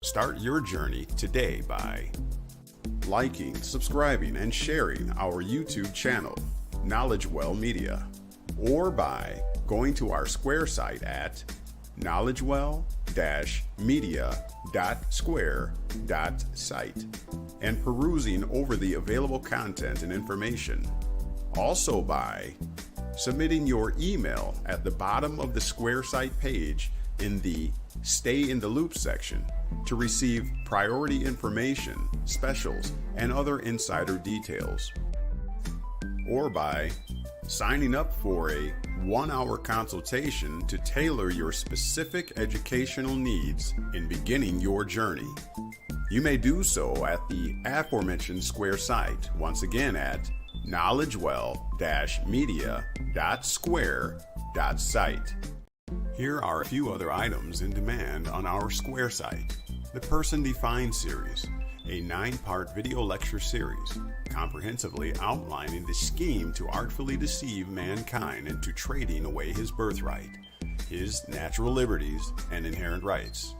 Start your journey today by liking, subscribing, and sharing our YouTube channel, KnowledgeWell Media, or by going to our Square site at knowledgewell-media.square.site and perusing over the available content and information. Also by submitting your email at the bottom of the Square site page in the Stay in the Loop section to receive priority information, specials, and other insider details. Or by signing up for a 1-hour consultation to tailor your specific educational needs in beginning your journey. You may do so at the aforementioned Square site, once again at knowledgewell-media.square.site. Here are a few other items in demand on our Square site. The Person Defined series, a 9-part video lecture series, comprehensively outlining the scheme to artfully deceive mankind into trading away his birthright, his natural liberties, and inherent rights.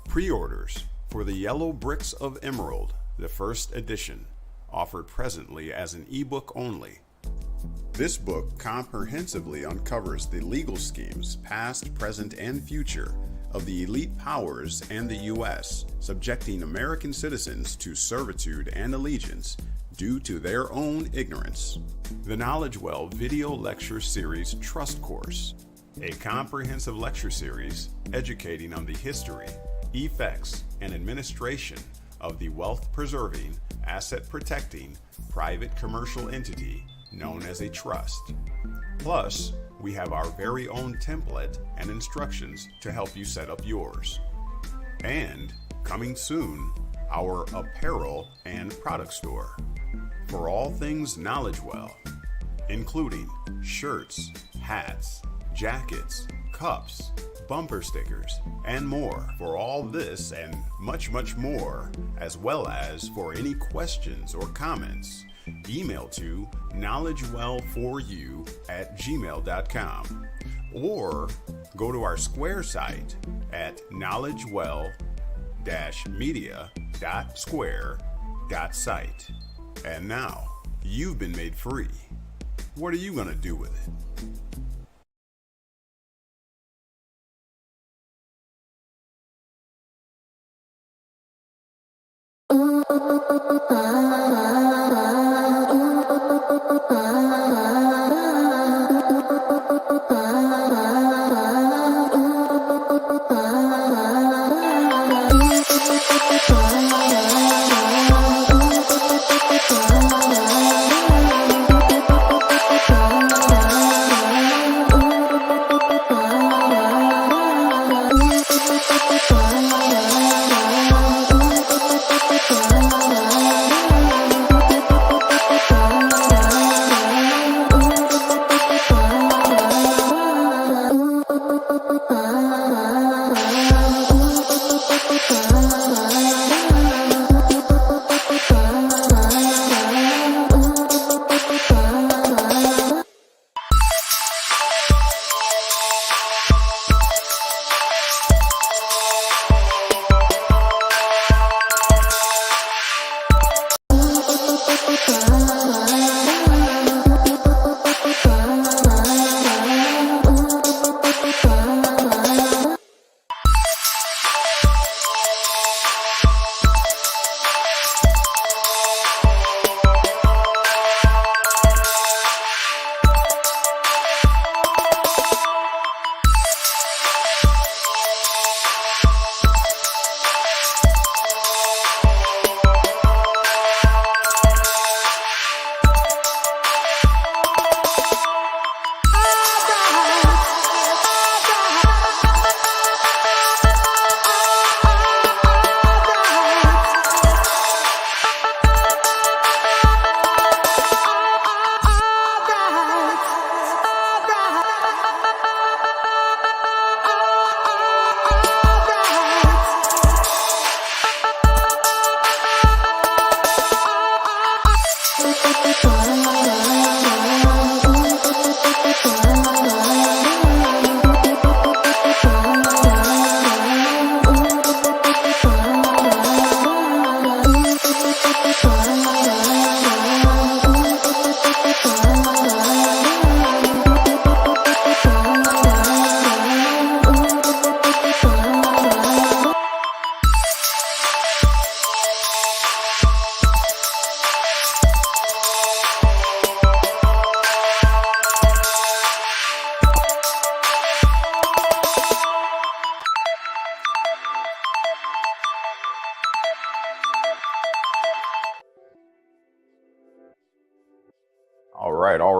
Pre-orders for The Yellow Bricks of Emerald, the first edition, offered presently as an ebook only. This book comprehensively uncovers the legal schemes, past, present, and future, of the elite powers and the U.S., subjecting American citizens to servitude and allegiance due to their own ignorance. The KnowledgeWell Video Lecture Series Trust Course, a comprehensive lecture series educating on the history, effects, and administration of the wealth-preserving, asset-protecting, private commercial entity known as a trust. Plus, we have our very own template and instructions to help you set up yours. And, coming soon, our apparel and product store for all things KnowledgeWell, including shirts, hats, jackets, cups, bumper stickers, and more. For all this and much, much more, as well as for any questions or comments, email to knowledgewell4u@gmail.com or go to our Square site at knowledgewell-media.square.site. And now, you've been made free. What are you going to do with it?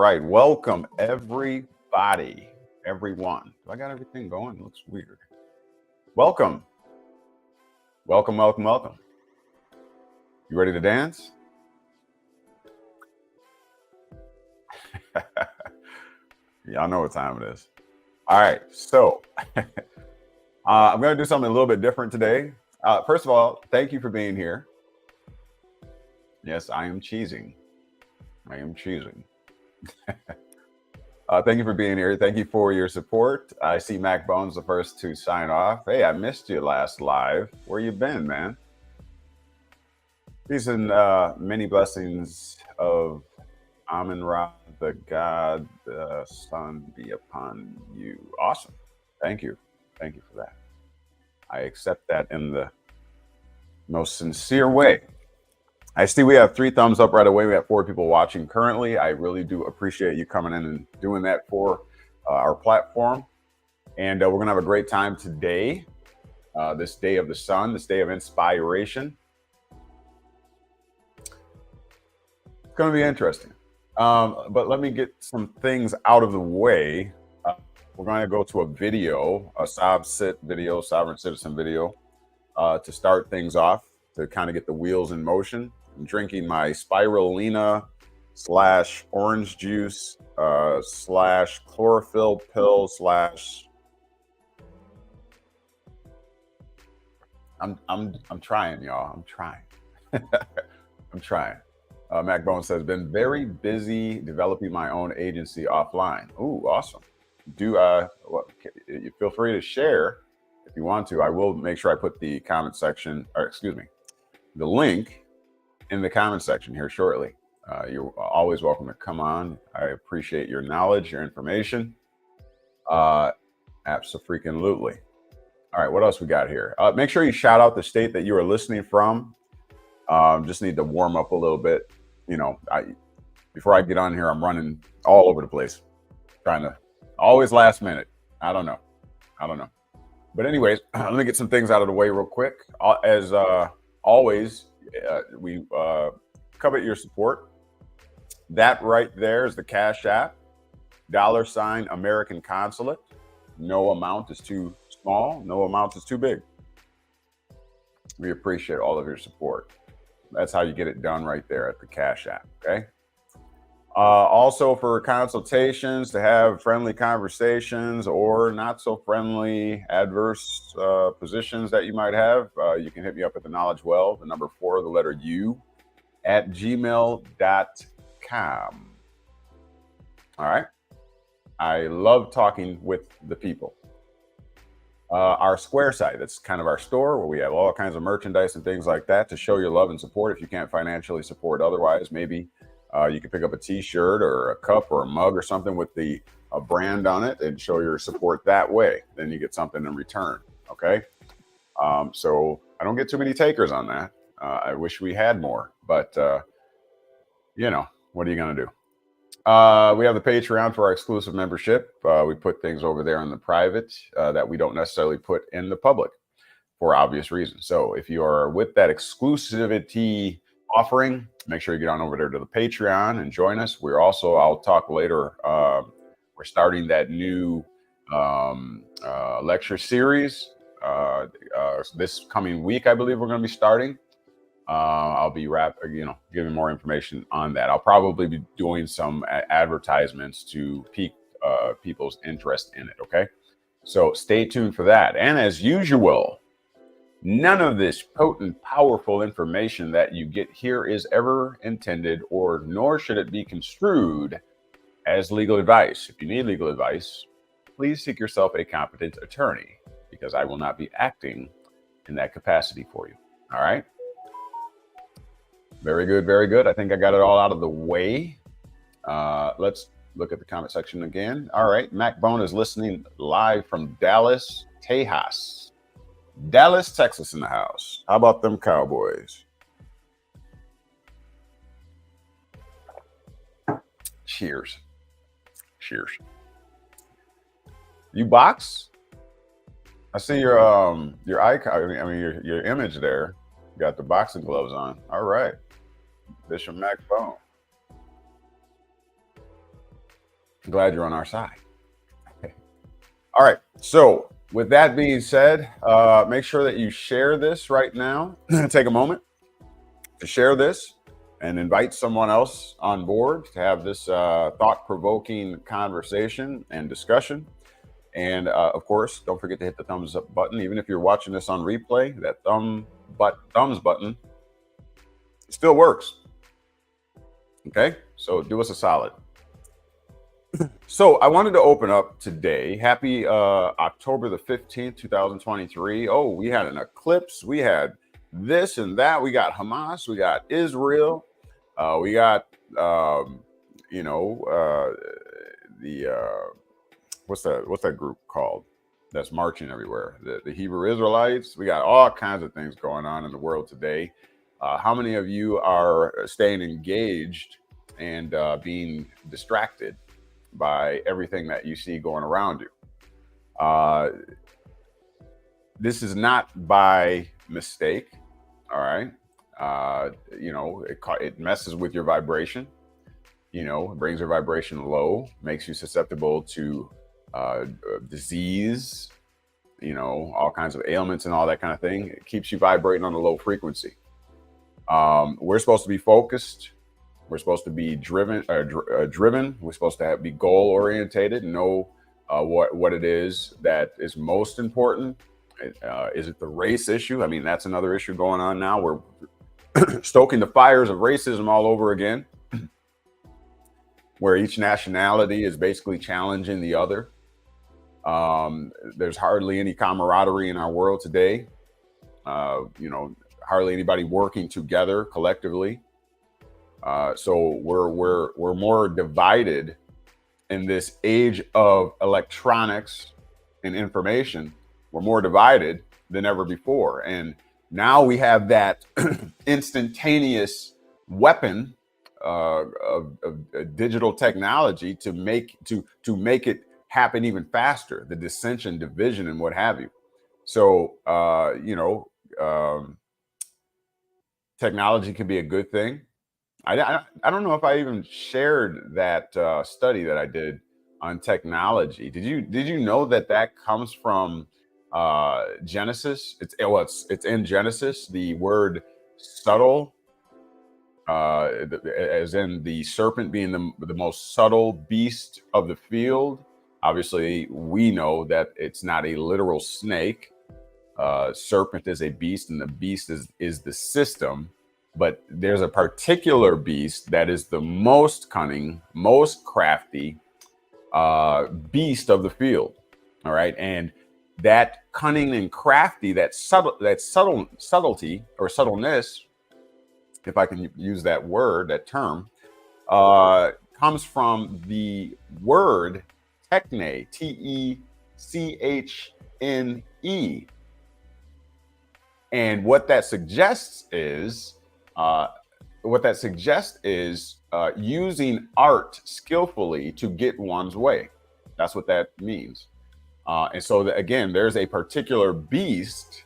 right. Welcome, everybody. Everyone. Do I got everything going? It looks weird. Welcome. Welcome, welcome, welcome. You ready to dance? Y'all know what time it is. All right. So I'm going to do something a little bit different today. First of all, thank you for being here. Yes, I am cheesing. I am cheesing. Thank you for being here. Thank you for your support. I see Mac Bones the first to sign off. Hey, I missed you last live. Where you been, man? Peace and many blessings of Amen Ra, the God, the Son be upon you. Awesome. Thank you. Thank you for that. I accept that in the most sincere way. I see we have 3 thumbs up right away. We have 4 people watching currently. I really do appreciate you coming in and doing that for our platform. And we're going to have a great time today, this day of the sun, this day of inspiration. It's going to be interesting. But let me get some things out of the way. We're going to go to a video, a SOBCIT video, sovereign citizen video, to start things off, to kind of get the wheels in motion. I'm drinking my spirulina / orange juice / chlorophyll pill / I'm trying, y'all. I'm trying. I'm trying. Mac Bone says, been very busy developing my own agency offline. Ooh, awesome. Do you feel free to share if you want to. I will make sure I put the comment section, or excuse me, the link in the comment section here shortly. You're always welcome to come on. I appreciate your knowledge, your information. Abso-freaking-lutely. All right, what else we got here? Make sure you shout out the state that you are listening from. Just need to warm up a little bit. You know, before I get on here, I'm running all over the place, trying to always last minute. I don't know. But anyways, let me get some things out of the way real quick. As always, we covet your support. That right there is the CashApp, $ AmericanConsulate. No amount is too small. No amount is too big. We appreciate all of your support. That's how you get it done right there at the CashApp, okay? Also for consultations, to have friendly conversations or not so friendly adverse positions that you might have, you can hit me up at the KnowledgeWell, the number 4, the letter U, at gmail.com. All right. I love talking with the people. Our Square site, that's kind of our store where we have all kinds of merchandise and things like that to show your love and support. If you can't financially support otherwise, maybe you can pick up a t-shirt or a cup or a mug or something with the brand on it and show your support that way. Then you get something in return. Okay. So I don't get too many takers on that. I wish we had more, but you know, what are you going to do? We have the Patreon for our exclusive membership. We put things over there in the private that we don't necessarily put in the public for obvious reasons. So if you are with that exclusivity offering, make sure you get on over there to the Patreon and join us. We're also, I'll talk later, we're starting that new lecture series this coming week. I believe we're going to be starting. I'll be giving more information on that. I'll probably be doing some advertisements to pique people's interest in it. Okay, so stay tuned for that. And as usual, none of this potent, powerful information that you get here is ever intended, or nor should it be construed as legal advice. If you need legal advice, please seek yourself a competent attorney, because I will not be acting in that capacity for you. All right. Very good, very good. I think I got it all out of the way. Let's look at the comment section again. All right, Mac Bone is listening live from Dallas, Texas. Dallas, Texas in the house. How about them Cowboys? Cheers. Cheers. You box? I see your icon, I mean your image there. You got the boxing gloves on. All right. Bishop Mac Bone. I'm glad you're on our side. All right. So with that being said, make sure that you share this right now. Take a moment to share this and invite someone else on board to have this thought-provoking conversation and discussion. And of course, don't forget to hit the thumbs up button. Even if you're watching this on replay, that thumbs button still works. Okay, so do us a solid. So I wanted to open up today. Happy October the 15th, 2023. Oh, we had an eclipse. We had this and that. We got Hamas. We got Israel. We got, what's that group called that's marching everywhere? The Hebrew Israelites. We got all kinds of things going on in the world today. How many of you are staying engaged and being distracted by everything that you see going around you? This is not by mistake. All right. It messes with your vibration. It brings your vibration low, makes you susceptible to disease, all kinds of ailments and all that kind of thing. It keeps you vibrating on a low frequency. We're supposed to be focused. We're supposed to be driven. We're supposed to be goal orientated and know what it is that is most important. Is it the race issue? I mean, that's another issue going on now. We're stoking the fires of racism all over again, where each nationality is basically challenging the other. There's hardly any camaraderie in our world today. Hardly anybody working together collectively. So we're more divided in this age of electronics and information. We're more divided than ever before, and now we have that instantaneous weapon of digital technology to make it happen even faster. The dissension, division, and what have you. So technology can be a good thing. I don't know if I even shared that study that I did on technology. Did you know that comes from Genesis? It's in Genesis. The word subtle, as in the serpent being the most subtle beast of the field. Obviously, we know that it's not a literal snake. Serpent is a beast, and the beast is the system. But there's a particular beast that is the most cunning, most crafty beast of the field. All right, and that cunning and crafty, that subtlety or subtleness, if I can use that word, that term, comes from the word techne, Techne. And what that suggests is using art skillfully to get one's way. That's what that means. And so again, there's a particular beast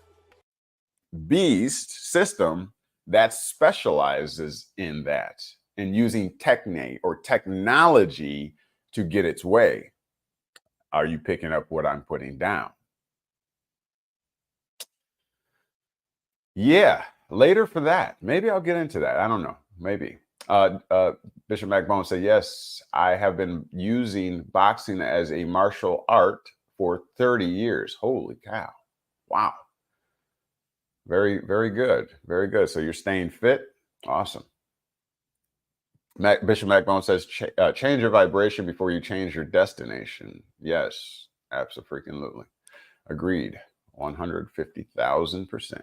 system that specializes in that, in using techne or technology to get its way. Are you picking up what I'm putting down? Yeah, later for that. Maybe I'll get into that. I don't know. Maybe. Bishop McBone said, yes, I have been using boxing as a martial art for 30 years. Holy cow. Wow. Very, very good. Very good. So you're staying fit. Awesome. Bishop McBone says, change your vibration before you change your destination. Yes, absolutely. Agreed. 150,000%.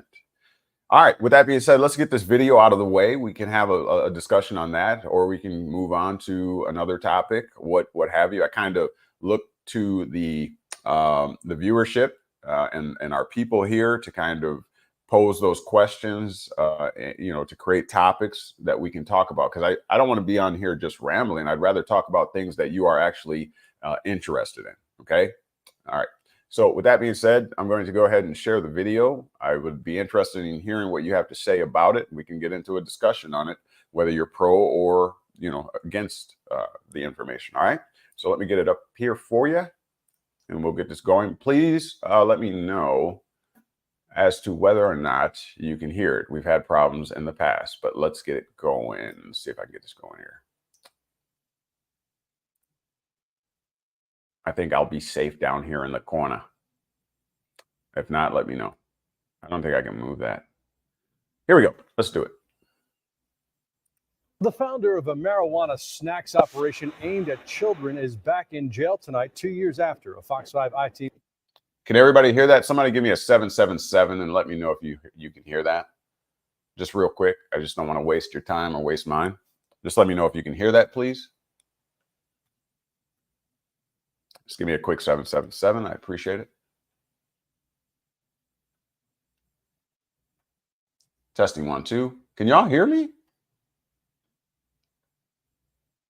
All right. With that being said, let's get this video out of the way. We can have a discussion on that, or we can move on to another topic, what have you. I kind of look to the viewership and our people here to kind of pose those questions, to create topics that we can talk about. Because I don't want to be on here just rambling. I'd rather talk about things that you are actually interested in. Okay. All right. So with that being said, I'm going to go ahead and share the video. I would be interested in hearing what you have to say about it. We can get into a discussion on it, whether you're pro or, against the information. All right. So let me get it up here for you, and we'll get this going. Please let me know as to whether or not you can hear it. We've had problems in the past, but let's get it going. Let's see if I can get this going here. I think I'll be safe down here in the corner. If not, let me know. I don't think I can move that. Here we go. Let's do it. The founder of a marijuana snacks operation aimed at children is back in jail tonight, 2 years after a Fox 5 IT. Can everybody hear that? Somebody give me a 777 and let me know if you can hear that. Just real quick. I just don't want to waste your time or waste mine. Just let me know if you can hear that, please. Just give me a quick 777. I appreciate it. Testing 1, 2. Can y'all hear me?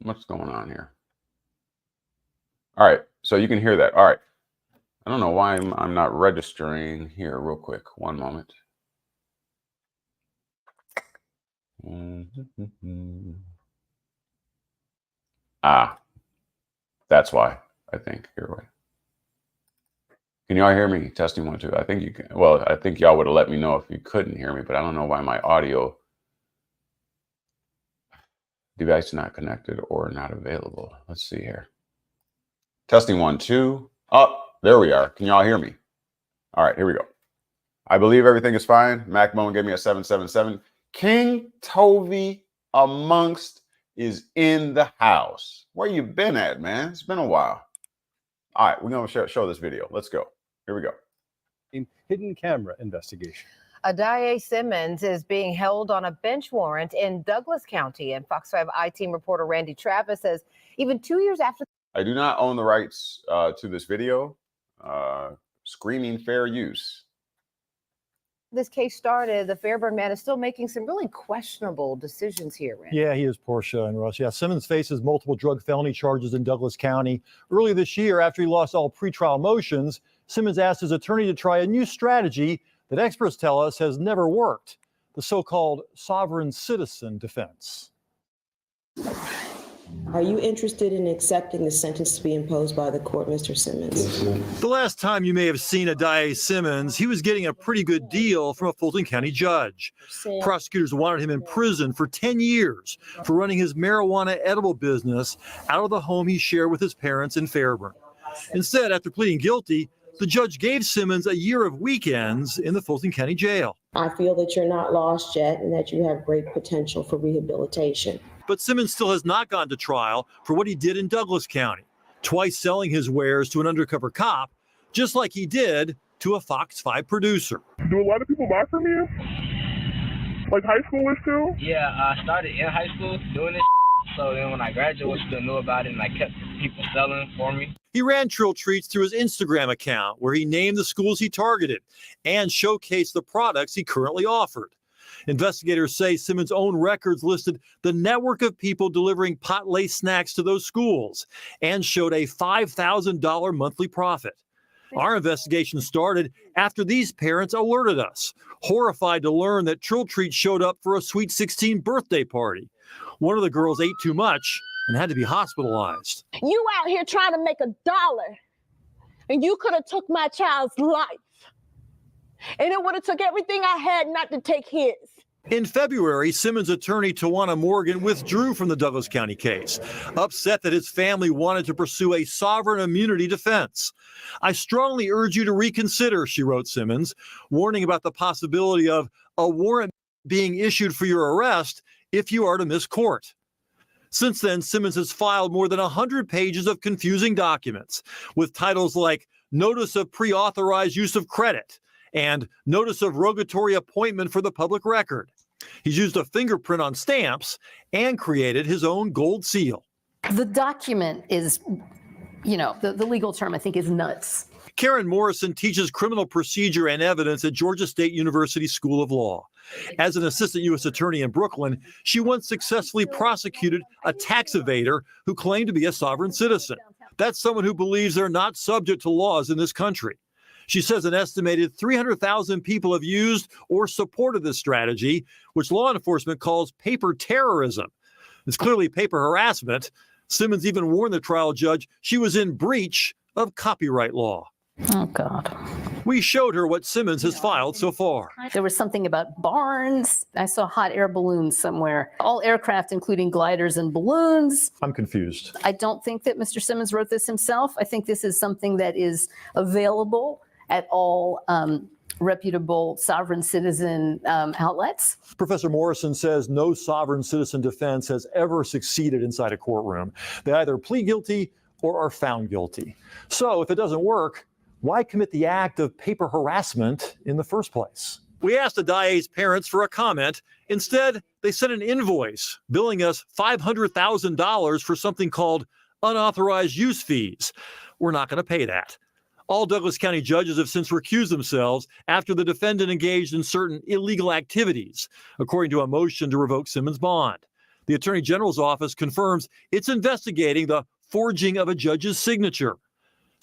What's going on here? All right, so you can hear that. All right. I don't know why I'm not registering here real quick. One moment. That's why, I think. Here, wait. Can y'all hear me? Testing 1, 2. I think you can. Well, I think y'all would have let me know if you couldn't hear me, but I don't know why my audio device not connected or not available. Let's see here. Testing 1, 2. Oh, there we are. Can y'all hear me? All right, here we go. I believe everything is fine. MacBone gave me a 777. King Tovey amongst is in the house. Where you been at, man? It's been a while. All right, we're going to show this video. Let's go. Here we go. Hidden camera investigation. Adaye Simmons is being held on a bench warrant in Douglas County, and Fox 5 I-Team reporter Randy Travis says even 2 years after. I do not own the rights to this video. Screaming fair use. This case started, the Fairburn man is still making some really questionable decisions here, Randy. Yeah, he is, Portia and Russ. Yeah, Simmons faces multiple drug felony charges in Douglas County. Early this year, after he lost all pretrial motions, Simmons asked his attorney to try a new strategy that experts tell us has never worked, the so-called sovereign citizen defense. Are you interested in accepting the sentence to be imposed by the court, Mr. Simmons? The last time you may have seen Adaye Simmons, he was getting a pretty good deal from a Fulton County judge. Prosecutors wanted him in prison for 10 years for running his marijuana edible business out of the home he shared with his parents in Fairburn. Instead, after pleading guilty, the judge gave Simmons a year of weekends in the Fulton County jail. I feel that you're not lost yet and that you have great potential for rehabilitation. But Simmons still has not gone to trial for what he did in Douglas County, twice selling his wares to an undercover cop, just like he did to a Fox 5 producer. Do a lot of people buy from you? Like high schoolers too? Yeah, I started in high school doing this, so then when I graduated, I still knew about it, and I kept people selling for me. He ran Trill Treats through his Instagram account, where he named the schools he targeted and showcased the products he currently offered. Investigators say Simmons' own records listed the network of people delivering pot-laced snacks to those schools and showed a $5,000 monthly profit. Our investigation started after these parents alerted us, horrified to learn that Trill Treats showed up for a Sweet 16 birthday party. One of the girls ate too much and had to be hospitalized. You out here trying to make $1, and you could have took my child's life. And it would have took everything I had not to take his. In February, Simmons' attorney, Tawana Morgan, withdrew from the Douglas County case, upset that his family wanted to pursue a sovereign immunity defense. I strongly urge you to reconsider, she wrote Simmons, warning about the possibility of a warrant being issued for your arrest if you are to miss court. Since then, Simmons has filed more than 100 pages of confusing documents with titles like Notice of Pre-Authorized Use of Credit and Notice of Rogatory Appointment for the Public Record. He's used a fingerprint on stamps and created his own gold seal. The document is, the legal term I think is nuts. Karen Morrison teaches criminal procedure and evidence at Georgia State University School of Law. As an assistant U.S. attorney in Brooklyn, she once successfully prosecuted a tax evader who claimed to be a sovereign citizen. That's someone who believes they're not subject to laws in this country. She says an estimated 300,000 people have used or supported this strategy, which law enforcement calls paper terrorism. It's clearly paper harassment, Simmons even warned the trial judge she was in breach of copyright law. Oh, God. We showed her what Simmons has filed so far. There was something about barns. I saw hot air balloons somewhere. All aircraft, including gliders and balloons. I'm confused. I don't think that Mr. Simmons wrote this himself. I think this is something that is available at all reputable sovereign citizen outlets. Professor Morrison says no sovereign citizen defense has ever succeeded inside a courtroom. They either plead guilty or are found guilty. So if it doesn't work, why commit the act of paper harassment in the first place? We asked the DIA's parents for a comment. Instead, they sent an invoice billing us $500,000 for something called unauthorized use fees. We're not going to pay that. All Douglas County judges have since recused themselves after the defendant engaged in certain illegal activities, according to a motion to revoke Simmons' bond. The Attorney General's office confirms it's investigating the forging of a judge's signature.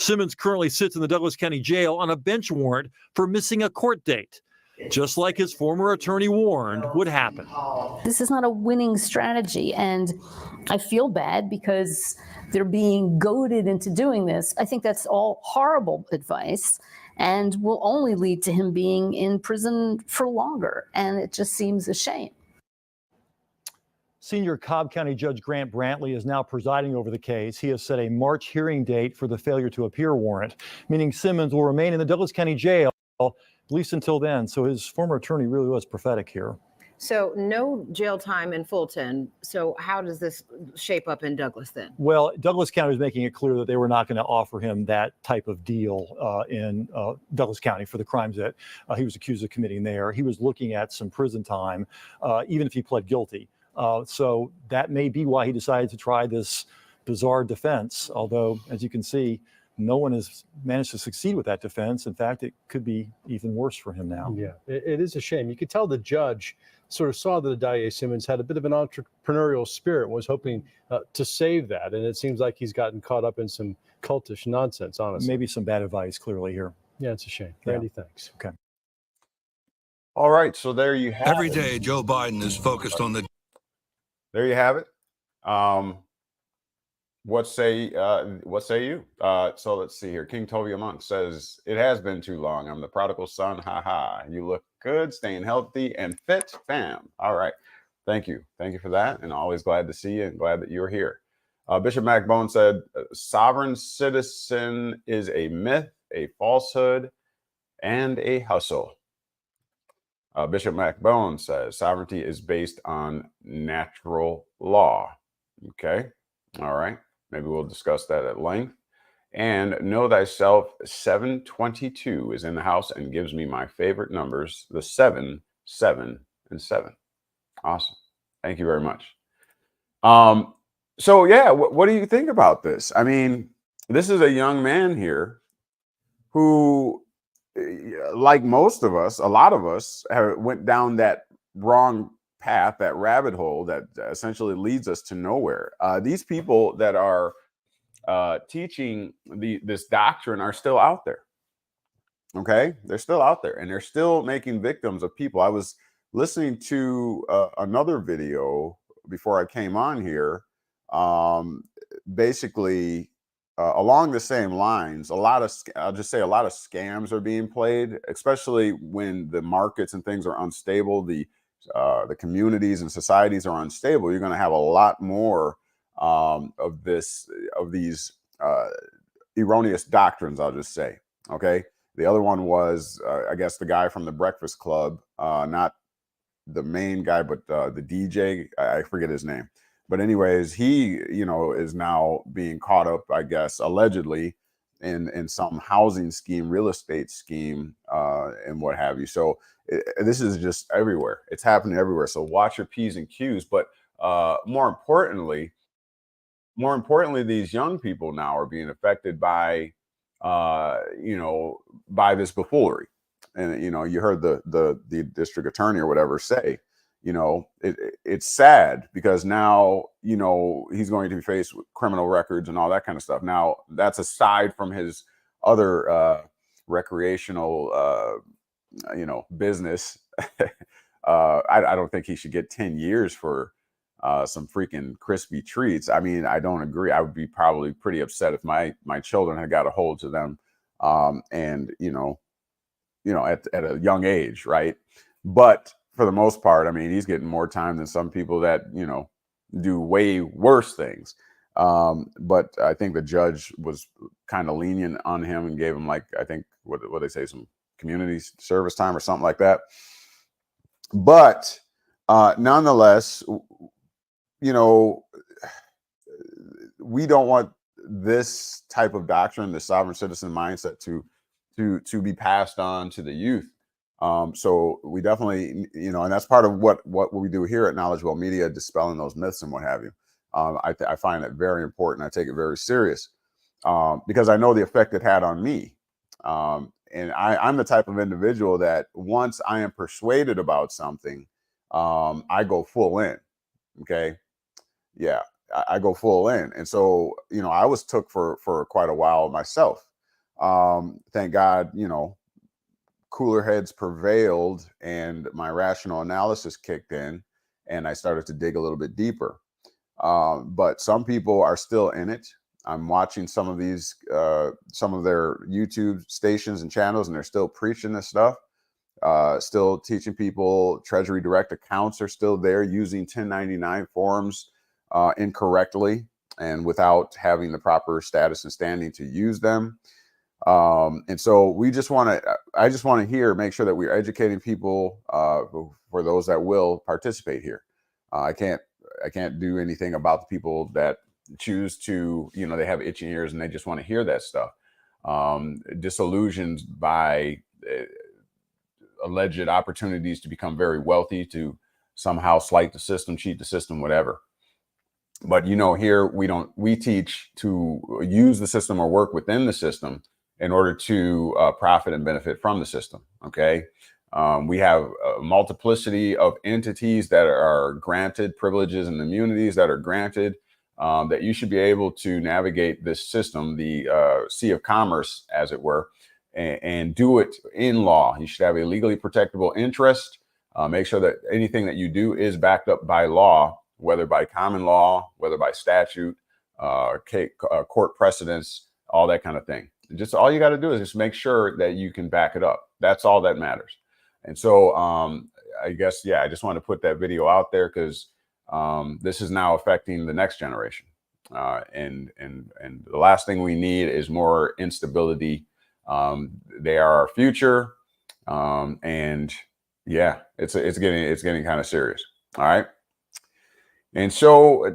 Simmons currently sits in the Douglas County Jail on a bench warrant for missing a court date, just like his former attorney warned would happen. This is not a winning strategy, and I feel bad because they're being goaded into doing this. I think that's all horrible advice and will only lead to him being in prison for longer, and it just seems a shame. Senior Cobb County Judge Grant Brantley is now presiding over the case. He has set a March hearing date for the failure to appear warrant, meaning Simmons will remain in the Douglas County Jail at least until then. So his former attorney really was prophetic here. So no jail time in Fulton. So how does this shape up in Douglas then? Well, Douglas County was making it clear that they were not going to offer him that type of deal in Douglas County for the crimes that he was accused of committing there. He was looking at some prison time, even if he pled guilty. So that may be why he decided to try this bizarre defense, although, as you can see, no one has managed to succeed with that defense. In fact, it could be even worse for him now. Yeah, it is a shame. You could tell the judge sort of saw that Daya Simmons had a bit of an entrepreneurial spirit, was hoping to save that. And it seems like he's gotten caught up in some cultish nonsense, honestly. Maybe some bad advice, clearly, here. Yeah, it's a shame. Randy, thanks. Okay. All right, so there you have Every it. day, Joe Biden is focused on the. There you have it. What say you? So let's see here. King Tovia Monk says, it has been too long. I'm the prodigal son. Ha ha. You look good, staying healthy and fit, fam. All right. Thank you. Thank you for that. And always glad to see you and glad that you're here. Bishop MacBone said, sovereign citizen is a myth, a falsehood, and a hustle. Bishop MacBone says, sovereignty is based on natural law. Okay. All right. Maybe we'll discuss that at length. And Know Thyself 722 is in the house and gives me my favorite numbers, the 7, 7, and 7. Awesome. Thank you very much. So yeah, what do you think about this? I mean, this is a young man here who, like most of us, a lot of us went down that wrong path, that rabbit hole that essentially leads us to nowhere. These people that are teaching this doctrine are still out there. Okay, they're still out there, and they're still making victims of people. I was listening to another video before I came on here, basically along the same lines. I'll just say a lot of scams are being played, especially when the markets and things are unstable. The communities and societies are unstable. You're going to have a lot more of these erroneous doctrines, I'll just say. Okay. The other one was, I guess, the guy from the Breakfast Club, not the main guy, but the DJ. I forget his name. But anyways, he, is now being caught up, I guess, allegedly in some housing scheme, real estate scheme, and what have you. So this is just everywhere. It's happening everywhere. So watch your P's and Q's. But more importantly, these young people now are being affected by, by this buffoonery. And, you heard the district attorney or whatever say, it's sad because now, he's going to be faced with criminal records and all that kind of stuff. Now, that's aside from his other recreational, business. I don't think he should get 10 years for some freaking crispy treats. I mean, I don't agree. I would be probably pretty upset if my children had got a hold to them, and at a young age, right? But for the most part, I mean, he's getting more time than some people that do way worse things. But I think the judge was kind of lenient on him and gave him, like, I think what they say, some community service time or something like that. But nonetheless, we don't want this type of doctrine, the sovereign citizen mindset, to be passed on to the youth. So we definitely, and that's part of what we do here at KnowledgeWell Media, dispelling those myths and what have you. I find it very important. I take it very serious because I know the effect it had on me. And I'm the type of individual that once I am persuaded about something, I go full in. Okay. Yeah, I go full in. And so, I was took for quite a while myself. Thank God, cooler heads prevailed and my rational analysis kicked in and I started to dig a little bit deeper. But some people are still in it. I'm watching some of these, some of their YouTube stations and channels, and they're still preaching this stuff, still teaching people Treasury Direct accounts are still there, using 1099 forms incorrectly and without having the proper status and standing to use them. And so I just want to make sure that we're educating people for those that will participate here. I can't do anything about the people that choose to, they have itching ears and they just want to hear that stuff. Disillusioned by alleged opportunities to become very wealthy, to somehow slight the system, cheat the system, whatever. But here we teach to use the system or work within the system in order to profit and benefit from the system. Okay. We have a multiplicity of entities that are granted privileges and immunities that are granted, that you should be able to navigate this system, the sea of commerce, as it were, and do it in law. You should have a legally protectable interest. Make sure that anything that you do is backed up by law, whether by common law, whether by statute, court precedents, all that kind of thing. Just all you got to do is just make sure that you can back it up. That's all that matters. And so I guess, yeah, I just want to put that video out there because this is now affecting the next generation. And the last thing we need is more instability. They are our future. And yeah, it's getting kind of serious. All right. And so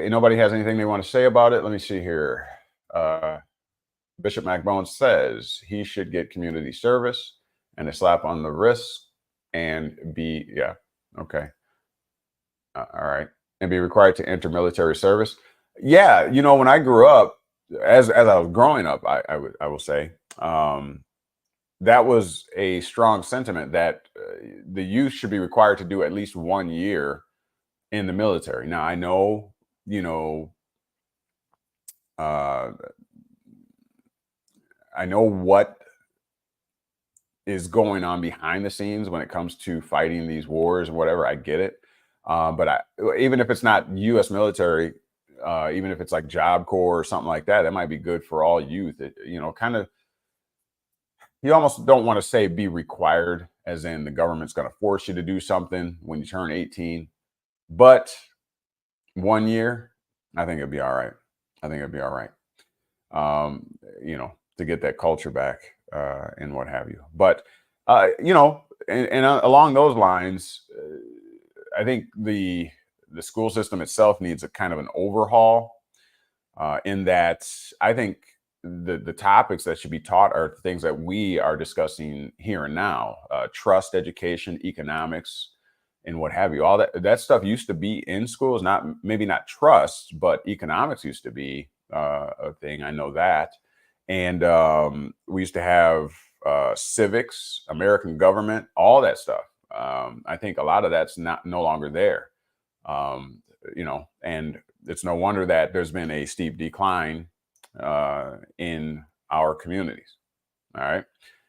nobody has anything they want to say about it. Let me see here. Bishop McBone says he should get community service and a slap on the wrist and okay. All right. And be required to enter military service. Yeah. When I grew up, as I was growing up, I will say, that was a strong sentiment that the youth should be required to do at least 1 year in the military. Now, I know, I know what is going on behind the scenes when it comes to fighting these wars and whatever. I get it. But even if it's not U.S. military, even if it's like Job Corps or something like that, that might be good for all youth. You almost don't want to say be required, as in the government's going to force you to do something when you turn 18. But 1 year, I think it'd be all right. To get that culture back and what have you. But, and along those lines, I think the school system itself needs a kind of an overhaul in that I think the topics that should be taught are things that we are discussing here and now, trust education, economics, and what have you. All that stuff used to be in schools, maybe not trust, but economics used to be a thing. I know that. And we used to have civics, American government, all that stuff. I think a lot of that's no longer there. And it's no wonder that there's been a steep decline in our communities. All right.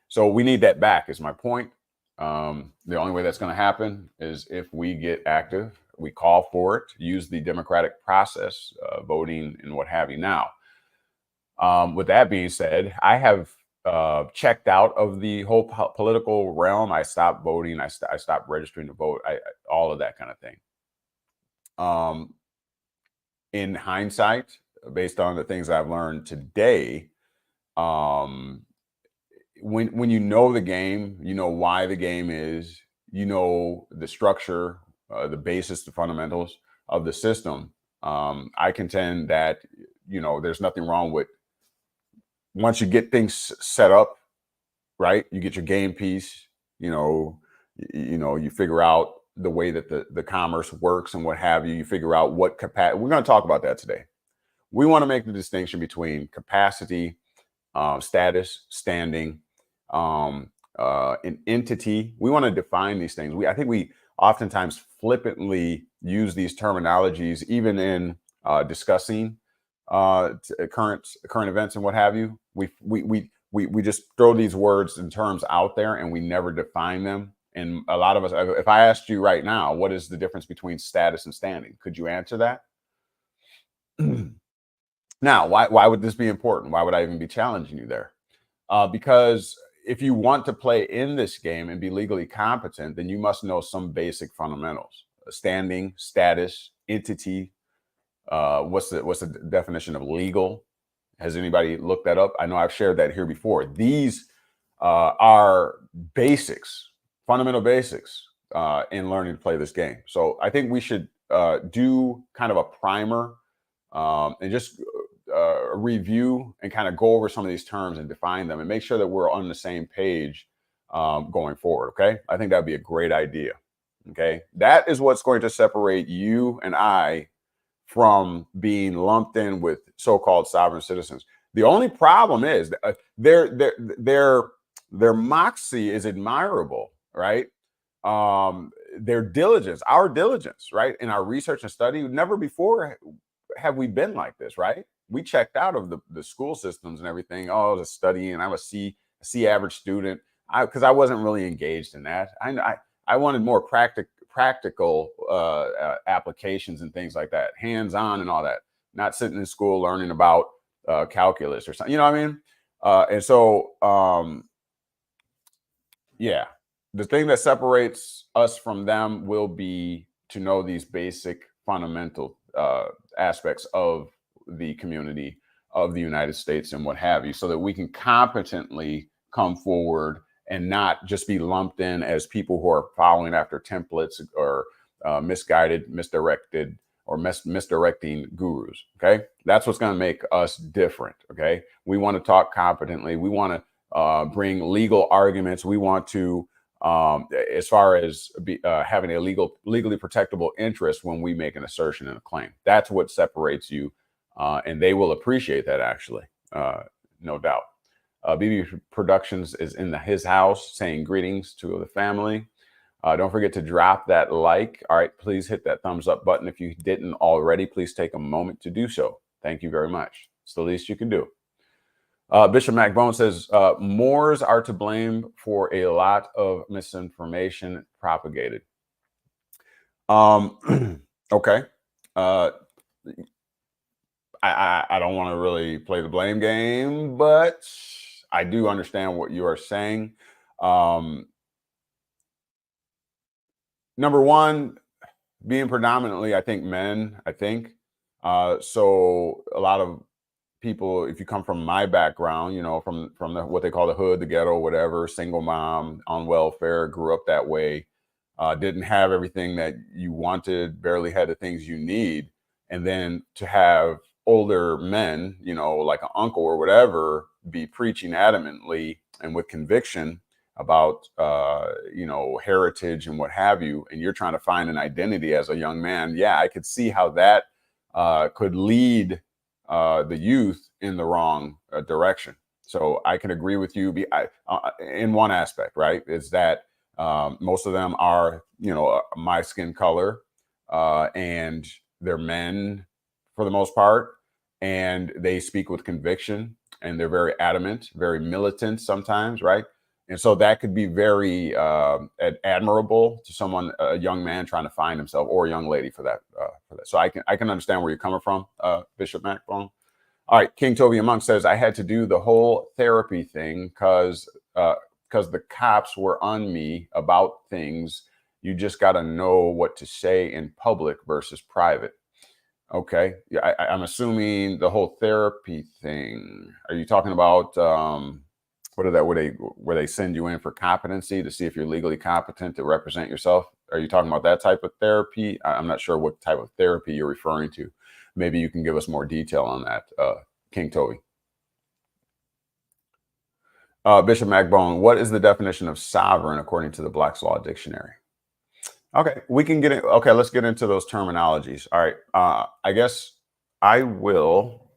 So we need that back, is my point. The only way that's going to happen is if we get active We call for it. Use the democratic process, voting and what have you. Now, with that being said, I have checked out of the whole political realm. I stopped voting. I stopped registering to vote. All of that kind of thing. In hindsight, based on the things I've learned today, when you know the game, you know why the game is, you know the structure, the basis, the fundamentals of the system. I contend that there's nothing wrong with, once you get things set up right, you get your game piece. You figure out the way that the commerce works and what have you. You figure out what capacity. We're going to talk about that today. We want to make the distinction between capacity, status, standing, an entity. We want to define these things. I think we oftentimes flippantly use these terminologies, even in discussing current events and what have you. We just throw these words and terms out there and we never define them. And a lot of us, if I asked you right now, what is the difference between status and standing? Could you answer that? Now, why would this be important? Why would I even be challenging you there? Because if you want to play in this game and be legally competent, then you must know some basic fundamentals: standing, status, entity. What's the definition of legal? Has anybody looked that up? I know I've shared that here before. These are basics, fundamental basics in learning to play this game. So I think we should do kind of a primer and just review and kind of go over some of these terms and define them and make sure that we're on the same page going forward. Okay. I think that'd be a great idea. Okay. That is what's going to separate you and I from being lumped in with so-called sovereign citizens. The only problem is their moxie is admirable, right? Their diligence, our diligence, right? In our research and study, never before have we been like this, right? We checked out of the school systems and everything. Oh, the study, and I'm a C average student, because I wasn't really engaged in that. I wanted more practical applications and things like that, hands-on and all that, not sitting in school learning about calculus or something, you know what I mean? And so yeah, the thing that separates us from them will be to know these basic fundamental aspects of the community of the United States and what have you, so that we can competently come forward and not just be lumped in as people who are following after templates or misguided, misdirected, or misdirecting gurus. Okay, that's what's going to make us different. Okay, we want to talk competently. We want to bring legal arguments. We want to, as far as having a legally protectable interest when we make an assertion and a claim. That's what separates you, and they will appreciate that, actually, no doubt. BB Productions is in his house saying greetings to the family. Don't forget to drop that like. All right, please hit that thumbs up button. If you didn't already, please take a moment to do so. Thank you very much. It's the least you can do. Bishop MacBone says, Moors are to blame for a lot of misinformation propagated. Okay. I don't want to really play the blame game, but I do understand what you are saying. Number one, being predominantly, I think, men, so a lot of people, if you come from my background, from what they call the hood, the ghetto, whatever, single mom on welfare, grew up that way, didn't have everything that you wanted, barely had the things you need. And then to have older men, like an uncle or whatever, be preaching adamantly and with conviction about, heritage and what have you, and you're trying to find an identity as a young man. Yeah, I could see how that could lead the youth in the wrong direction. So I can agree with you in one aspect, right? Is that most of them are, my skin color, and they're men for the most part, and they speak with conviction, and they're very adamant, very militant sometimes, right? And so that could be very admirable to someone, a young man trying to find himself, or a young lady for that. So I can understand where you're coming from, Bishop Macbone. All right, King Tovia Monk says, I had to do the whole therapy thing because the cops were on me about things. You just got to know what to say in public versus private. Okay, yeah, I'm assuming the whole therapy thing. Are you talking about what are that? Where they send you in for competency to see if you're legally competent to represent yourself? Are you talking about that type of therapy? I'm not sure what type of therapy you're referring to. Maybe you can give us more detail on that, King Toby. Bishop Macbone, what is the definition of sovereign according to the Black's Law Dictionary? Okay, we can get it. Okay, let's get into those terminologies. All right, I guess I will.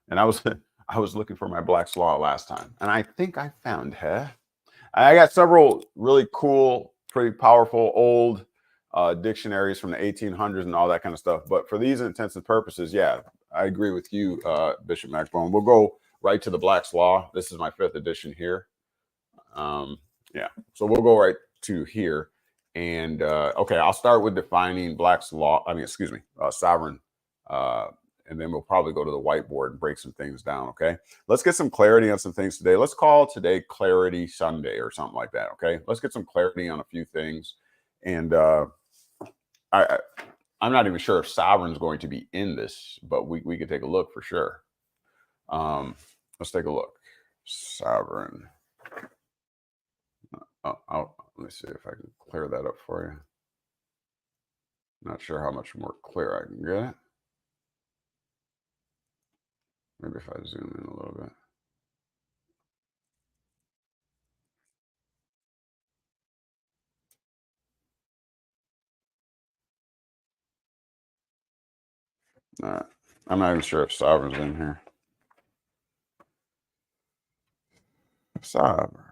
And I was looking for my Black's Law last time, and I think I found her. I got several really cool, pretty powerful old dictionaries from the 1800s and all that kind of stuff. But for these intents and purposes, yeah, I agree with you, Bishop Macbone. We'll go right to the Black's Law. This is my 5th edition here. Yeah, so we'll go right to here. And okay, I'll start with defining Black's Law. Sovereign. And then we'll probably go to the whiteboard and break some things down. Okay, let's get some clarity on some things today. Let's call today Clarity Sunday or something like that. Okay, let's get some clarity on a few things. And I'm not even sure if sovereign's going to be in this, but we could take a look for sure. Let's take a look. Sovereign. Let me see if I can clear that up for you. Not sure how much more clear I can get it. Maybe if I zoom in a little bit. All right. I'm not even sure if sovereign's in here. Sovereign.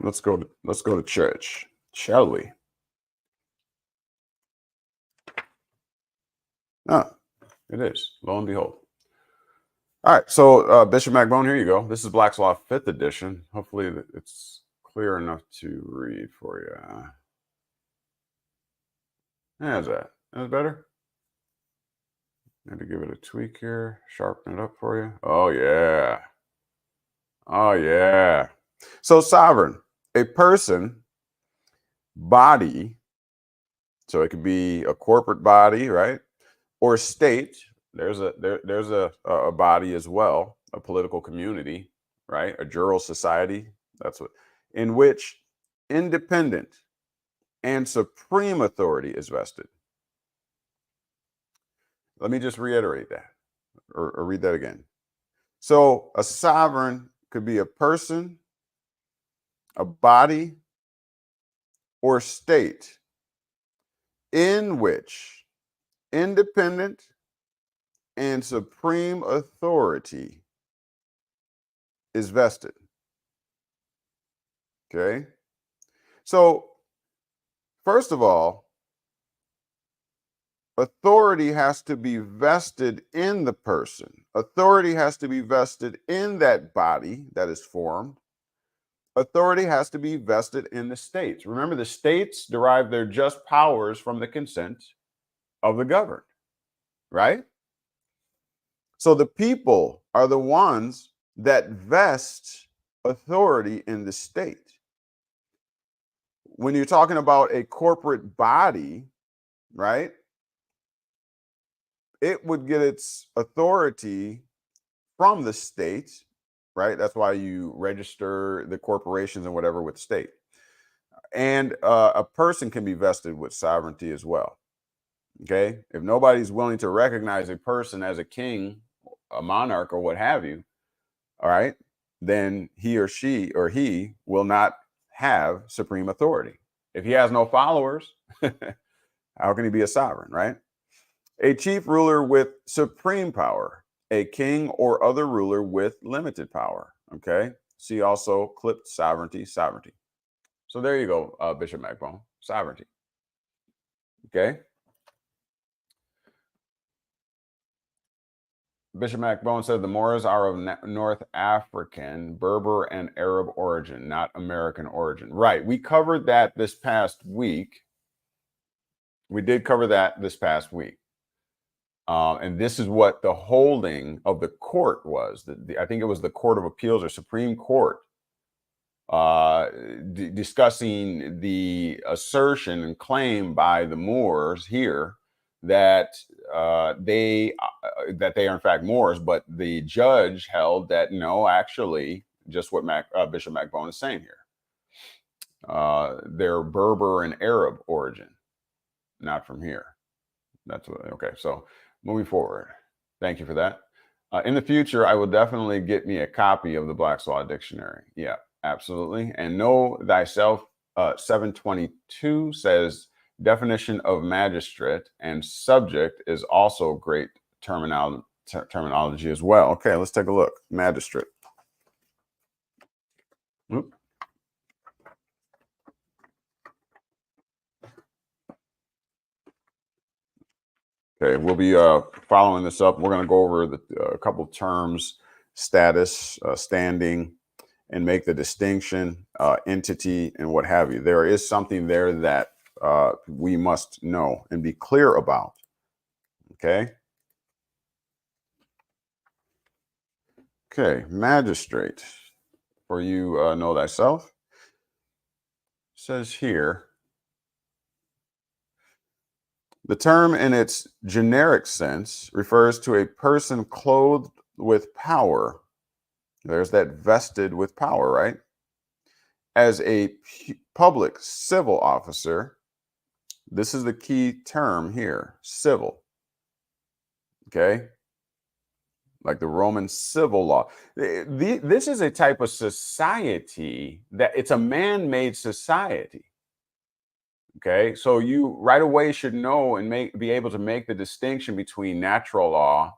Let's go to church, shall we? Ah, it is. Lo and behold. All right. So Bishop Macbone, here you go. This is Black's Law 5th edition. Hopefully it's clear enough to read for you. How's that? That's better? Maybe give it a tweak here. Sharpen it up for you. Oh, yeah. Oh, yeah. So sovereign, a person, body, so it could be a corporate body, right? Or state. There's a body as well, a political community, right? A jural society. That's what, in which independent and supreme authority is vested. Let me just reiterate that or read that again. So a sovereign could be a person, a body, or state in which independent and supreme authority is vested. Okay? So, first of all, authority has to be vested in the person. Authority has to be vested in that body that is formed. Authority has to be vested in the states. Remember, the states derive their just powers from the consent of the governed, right? So the people are the ones that vest authority in the state. When you're talking about a corporate body, right, it would get its authority from the state, right? That's why you register the corporations and whatever with the state. And a person can be vested with sovereignty as well. Okay. If nobody's willing to recognize a person as a king, a monarch, or what have you, all right, then he or she or he will not have supreme authority. If he has no followers, how can he be a sovereign, right? A chief ruler with supreme power, a king or other ruler with limited power. Okay. See also clipped sovereignty. So there you go, Bishop Macbone, sovereignty. Okay. Bishop MacBone said the Moors are of North African, Berber, and Arab origin, not American origin. Right. We covered that this past week. We did cover that this past week. And this is what the holding of the court was. I think it was the Court of Appeals or Supreme Court discussing the assertion and claim by the Moors here that they are in fact Moors, but the judge held that no, actually, just what Bishop MacBone is saying here. They're Berber and Arab origin, not from here. That's what. Okay, so moving forward, thank you for that. In the future, I will definitely get me a copy of the Black's Law Dictionary. Yeah, absolutely. And Know Thyself 722 says definition of magistrate and subject is also great terminology as well. Okay, let's take a look. Magistrate. Oop. Okay, we'll be following this up. We're going to go over a couple terms, status, standing, and make the distinction, entity, and what have you. There is something there that we must know and be clear about. Okay. Okay, magistrate. For you know thyself. Says here. The term in its generic sense refers to a person clothed with power. There's that vested with power, right? As a public civil officer, this is the key term here, civil. Okay? Like the Roman civil law. This is a type of society that it's a man-made society. Okay, so you right away should know and be able to make the distinction between natural law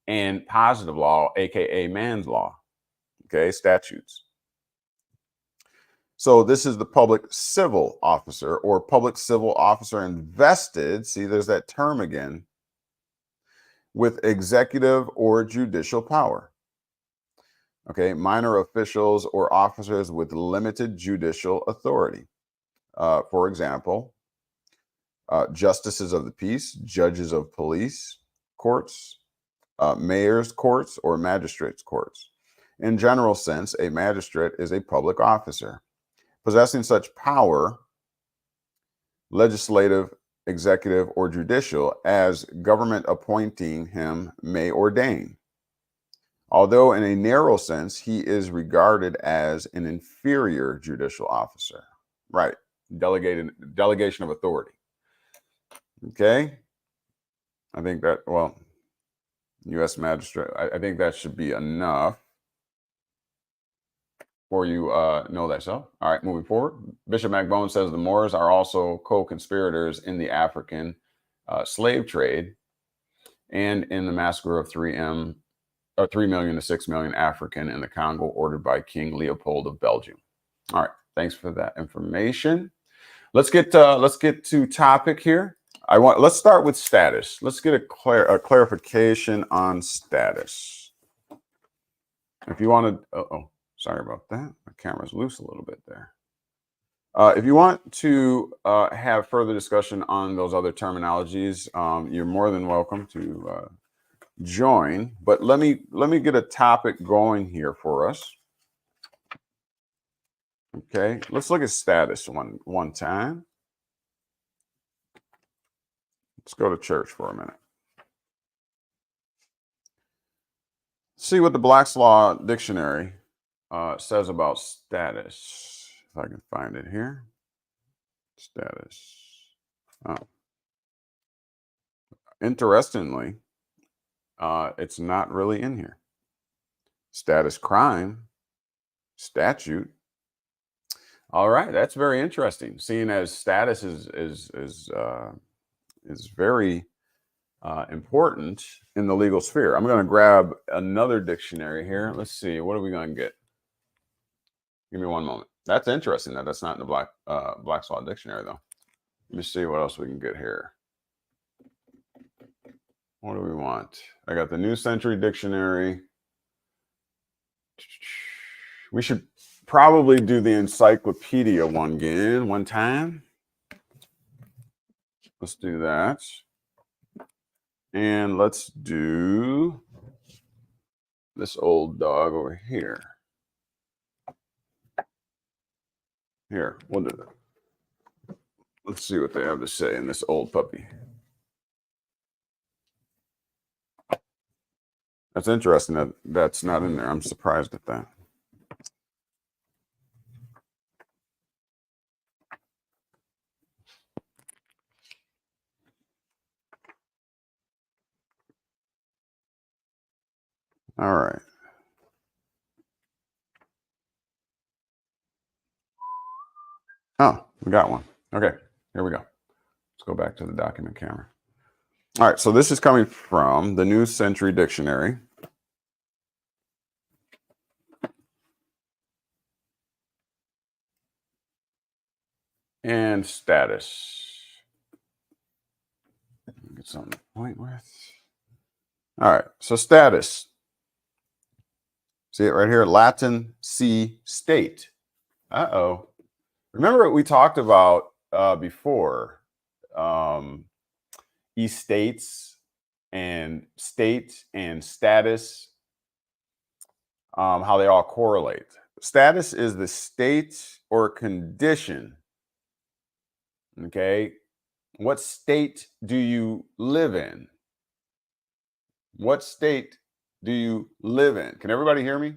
and positive law, aka man's law. Okay, statutes. So this is the public civil officer or public civil officer invested. See, there's that term again. With executive or judicial power. Okay, minor officials or officers with limited judicial authority. For example, justices of the peace, judges of police courts, mayor's courts, or magistrates' courts. In general sense, a magistrate is a public officer possessing such power, legislative, executive, or judicial, as government appointing him may ordain. Although in a narrow sense, he is regarded as an inferior judicial officer. Right. Delegation of authority. Okay. I think that, well, U.S. magistrate, I think that should be enough for you know thyself. All right, moving forward. Bishop MacBone says the Moors are also co-conspirators in the African slave trade and in the massacre of 3 million to 6 million African in the Congo ordered by King Leopold of Belgium. All right, thanks for that information. Let's get to topic here. Let's start with status. Let's get a clarification on status. If you want to, sorry about that. My camera's loose a little bit there. If you want to have further discussion on those other terminologies, you're more than welcome to join. But let me get a topic going here for us. Okay, let's look at status one time. Let's go to church for a minute. See what the Black's Law Dictionary says about status. If I can find it here. Status. Oh. Interestingly, it's not really in here. Status crime, statute. All right, that's very interesting. Seeing as status is very important in the legal sphere. I'm going to grab another dictionary here. Let's see, what are we going to get? Give me one moment. That's interesting that that's not in the Black's Law Dictionary, though. Let me see what else we can get here. What do we want? I got the New Century Dictionary. We should probably do the encyclopedia one time. Let's do that. And let's do this old dog over here. Here, we'll do that. Let's see what they have to say in this old puppy. That's interesting that that's not in there. I'm surprised at that. All right. Oh, we got one. Okay, here we go. Let's go back to the document camera. All right, so this is coming from the New Century Dictionary. And status. Get something to point with. All right, so status. See it right here, Latin C state. Uh-oh. Remember what we talked about before? Estates and state and status, how they all correlate. Status is the state or condition. Okay. What state do you live in? What state do you live in? Can everybody hear me?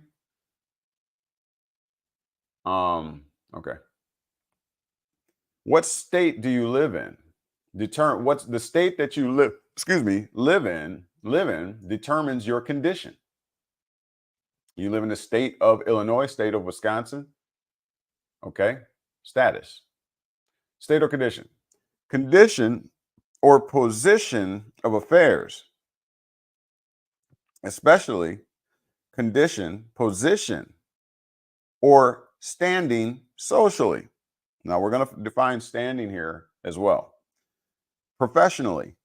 Okay. What state do you live in? Determine what's the state that you live in determines your condition. You live in the state of Illinois, state of Wisconsin. Okay. Status. State or condition. Condition or position of affairs. Especially condition, position, or standing socially. Now we're going to define standing here as well. Professionally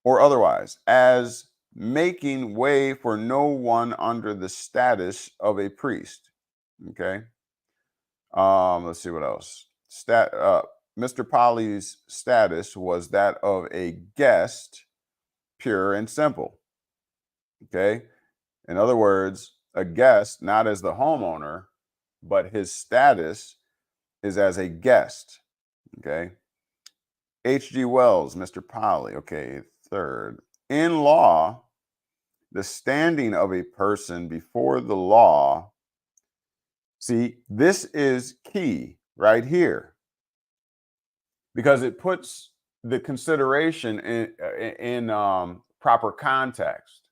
or otherwise, as making way for no one under the status of a priest. Okay. Let's see what else. Mr. Polly's status was that of a guest, pure and simple. Okay. In other words, a guest, not as the homeowner, but his status is as a guest. Okay. H.G. Wells, Mr. Polly. Okay. Third, in law, the standing of a person before the law. See, this is key right here because it puts the consideration in proper context.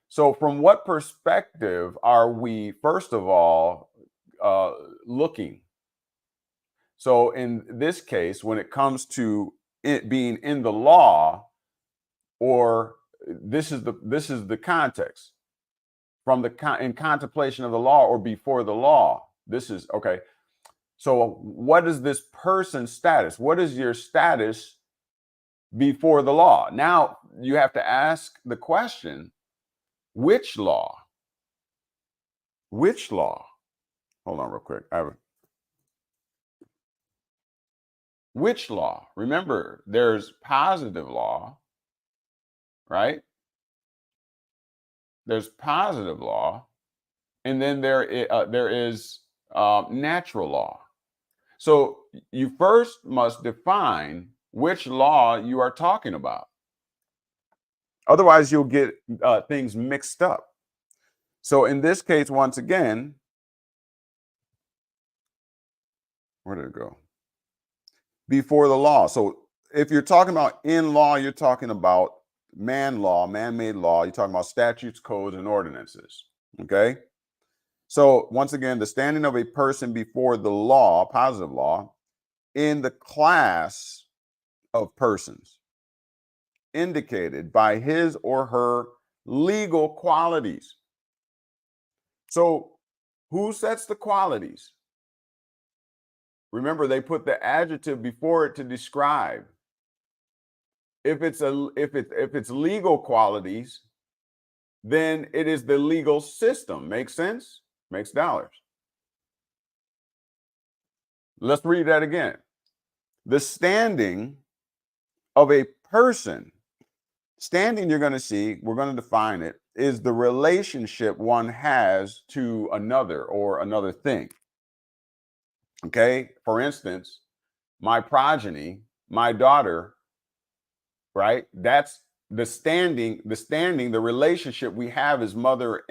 So from what perspective are we, first of all, looking? So in this case, when it comes to it being in the law, or this is the context from in contemplation of the law or before the law. This is okay. So what is this person's status? What is your status before the law? Now you have to ask the question, which law? Which law? Hold on real quick. Which law? Remember, there's positive law, right? There's positive law, and then there is natural law. So you first must define which law you are talking about. Otherwise, you'll get things mixed up. So in this case, once again, where did it go? Before the law. So if you're talking about in law, you're talking about man-made law. You're talking about statutes, codes, and ordinances. Okay. So once again, the standing of a person before the law, positive law, in the class of persons indicated by his or her legal qualities. So who sets the qualities? Remember, they put the adjective before it to describe. If it's legal qualities, then it is the legal system. Makes sense? Makes dollars. Let's read that again. The standing of a person, standing, you're going to see, we're going to define it, is the relationship one has to another or another thing. Okay? For instance, my progeny, my daughter, right? That's the standing, the relationship we have is father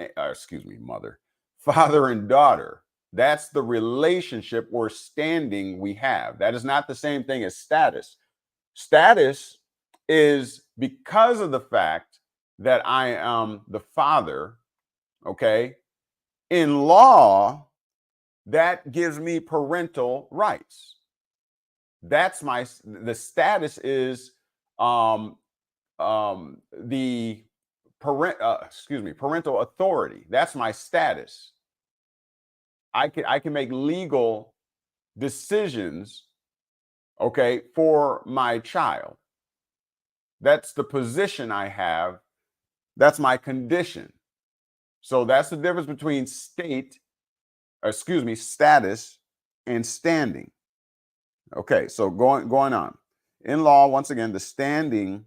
and daughter. That's the relationship or standing we have. That is not the same thing as status. Status is because of the fact that I am the father, okay? In law, that gives me parental rights. That's the status is the parental authority. That's my status. I can make legal decisions, okay, for my child. That's the position I have. That's my condition. So that's the difference between status and standing. Okay, so going on. In law, once again, the standing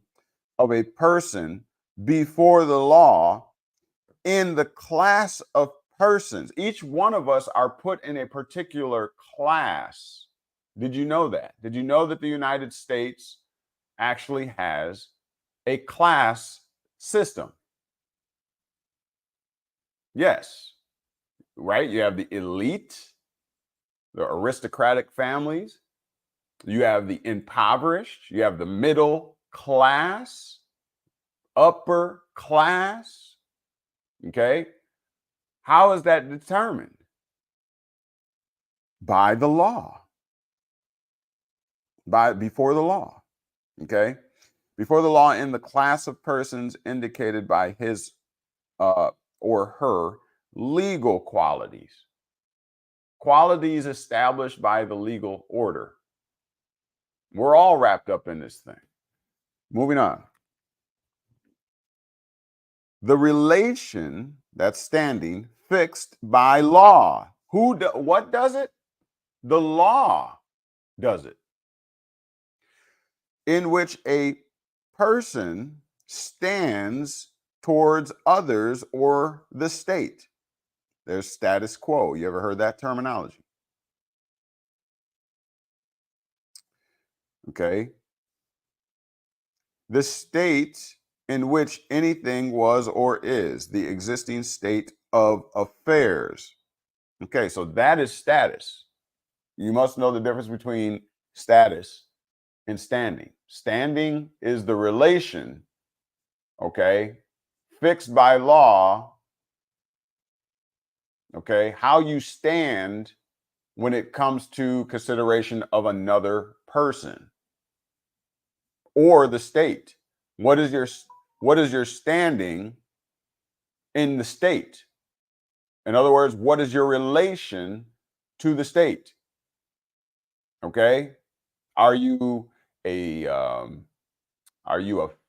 of a person before the law in the class of persons. Each one of us are put in a particular class. Did you know that? Did you know that the United States actually has a class system? Yes, right? You have the elite, the aristocratic families. You have the impoverished. You have the middle class, upper class. Okay. How is that determined? By the law. Before the law. Okay. Before the law in the class of persons indicated by his or her legal qualities. Qualities established by the legal order. We're all wrapped up in this thing. Moving on. The relation, that's standing, fixed by law. What does it? The law does it. In which a person stands towards others or the state. There's status quo. You ever heard that terminology? Okay. The state in which anything was or is, the existing state of affairs. Okay, so that is status. You must know the difference between status and standing. Standing is the relation, okay, fixed by law, okay, how you stand when it comes to consideration of another person or the state. What is your standing in the state? In other words, what is your relation to the state? Okay, are you a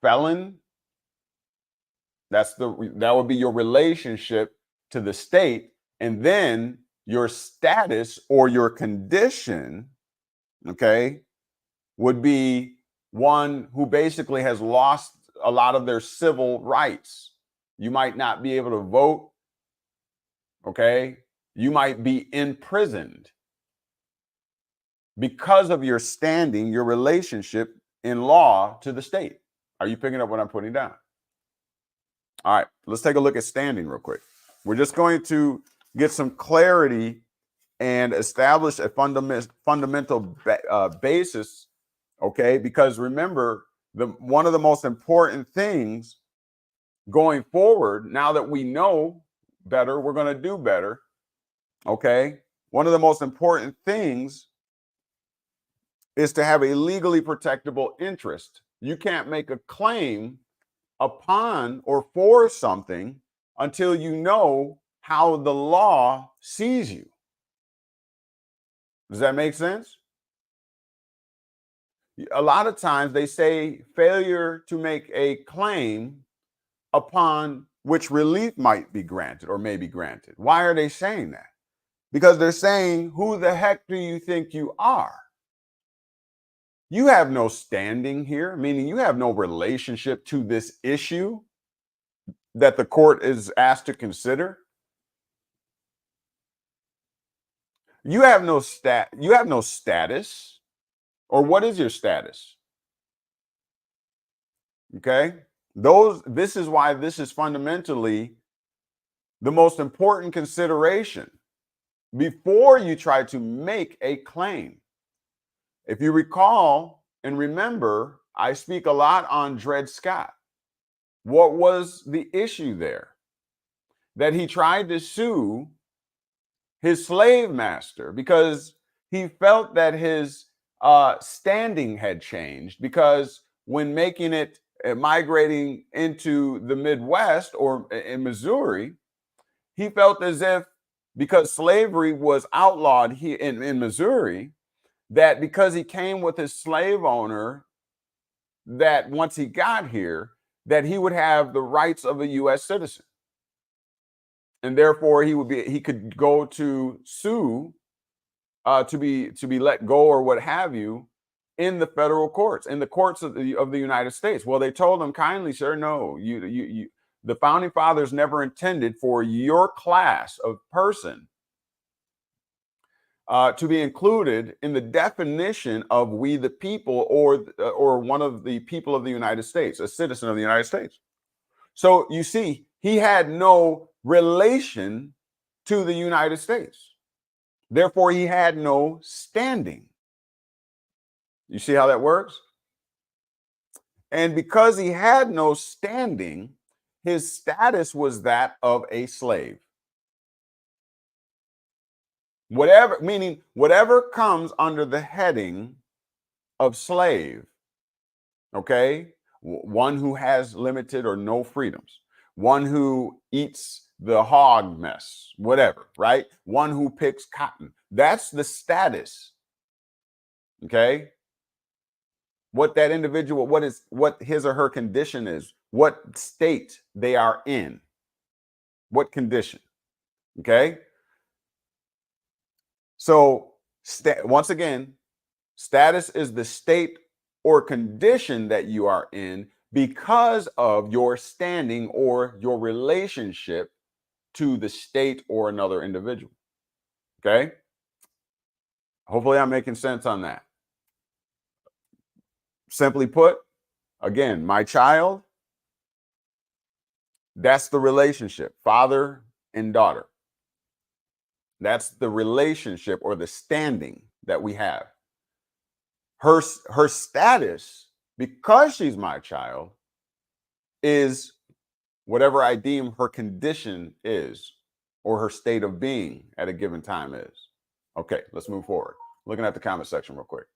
felon? That would be your relationship to the state, and then your status or your condition, okay, would be one who basically has lost a lot of their civil rights. You might not be able to vote, okay? You might be imprisoned because of your standing, your relationship in law to the state. Are you picking up what I'm putting down? All right, let's take a look at standing real quick. We're just going to get some clarity and establish a fundamental basis, okay? Because remember, one of the most important things going forward, now that we know better, we're going to do better, okay? One of the most important things is to have a legally protectable interest. You can't make a claim upon or for something until you know how the law sees you. Does that make sense? A lot of times they say failure to make a claim upon which relief might be granted or may be granted. Why are they saying that? Because they're saying, who the heck do you think you are? You have no standing here, meaning you have no relationship to this issue that the court is asked to consider. You have no status. Or what is your status? Okay? This is why this is fundamentally the most important consideration before you try to make a claim. If you recall and remember, I speak a lot on Dred Scott. What was the issue there? That he tried to sue his slave master because he felt that his standing had changed, because when making it migrating into the Midwest or in Missouri, he felt as if because slavery was outlawed here in Missouri, that because he came with his slave owner, that once he got here, that he would have the rights of a U.S. citizen. And therefore he could go to sue to be let go or what have you in the federal courts, in the courts of the United States. Well, they told him kindly, sir, no, the founding fathers never intended for your class of person to be included in the definition of we the people, or one of the people of the United States, a citizen of the United States. So you see, he had no relation to the United States. Therefore, he had no standing. You see how that works? And because he had no standing, his status was that of a slave. Whatever comes under the heading of slave, okay? One who has limited or no freedoms, one who eats the hog mess, whatever, right? One who picks cotton. That's the status. Okay? What that individual, what his or her condition is, what state they are in, what condition. Okay? So, once again, status is the state or condition that you are in because of your standing or your relationship to the state or another individual. Okay? Hopefully I'm making sense on that. Simply put, again, my child, that's the relationship, father and daughter. That's the relationship or the standing that we have. Her status, because she's my child, is whatever I deem her condition is, or her state of being at a given time is. Okay, let's move forward. Looking at the comment section real quick.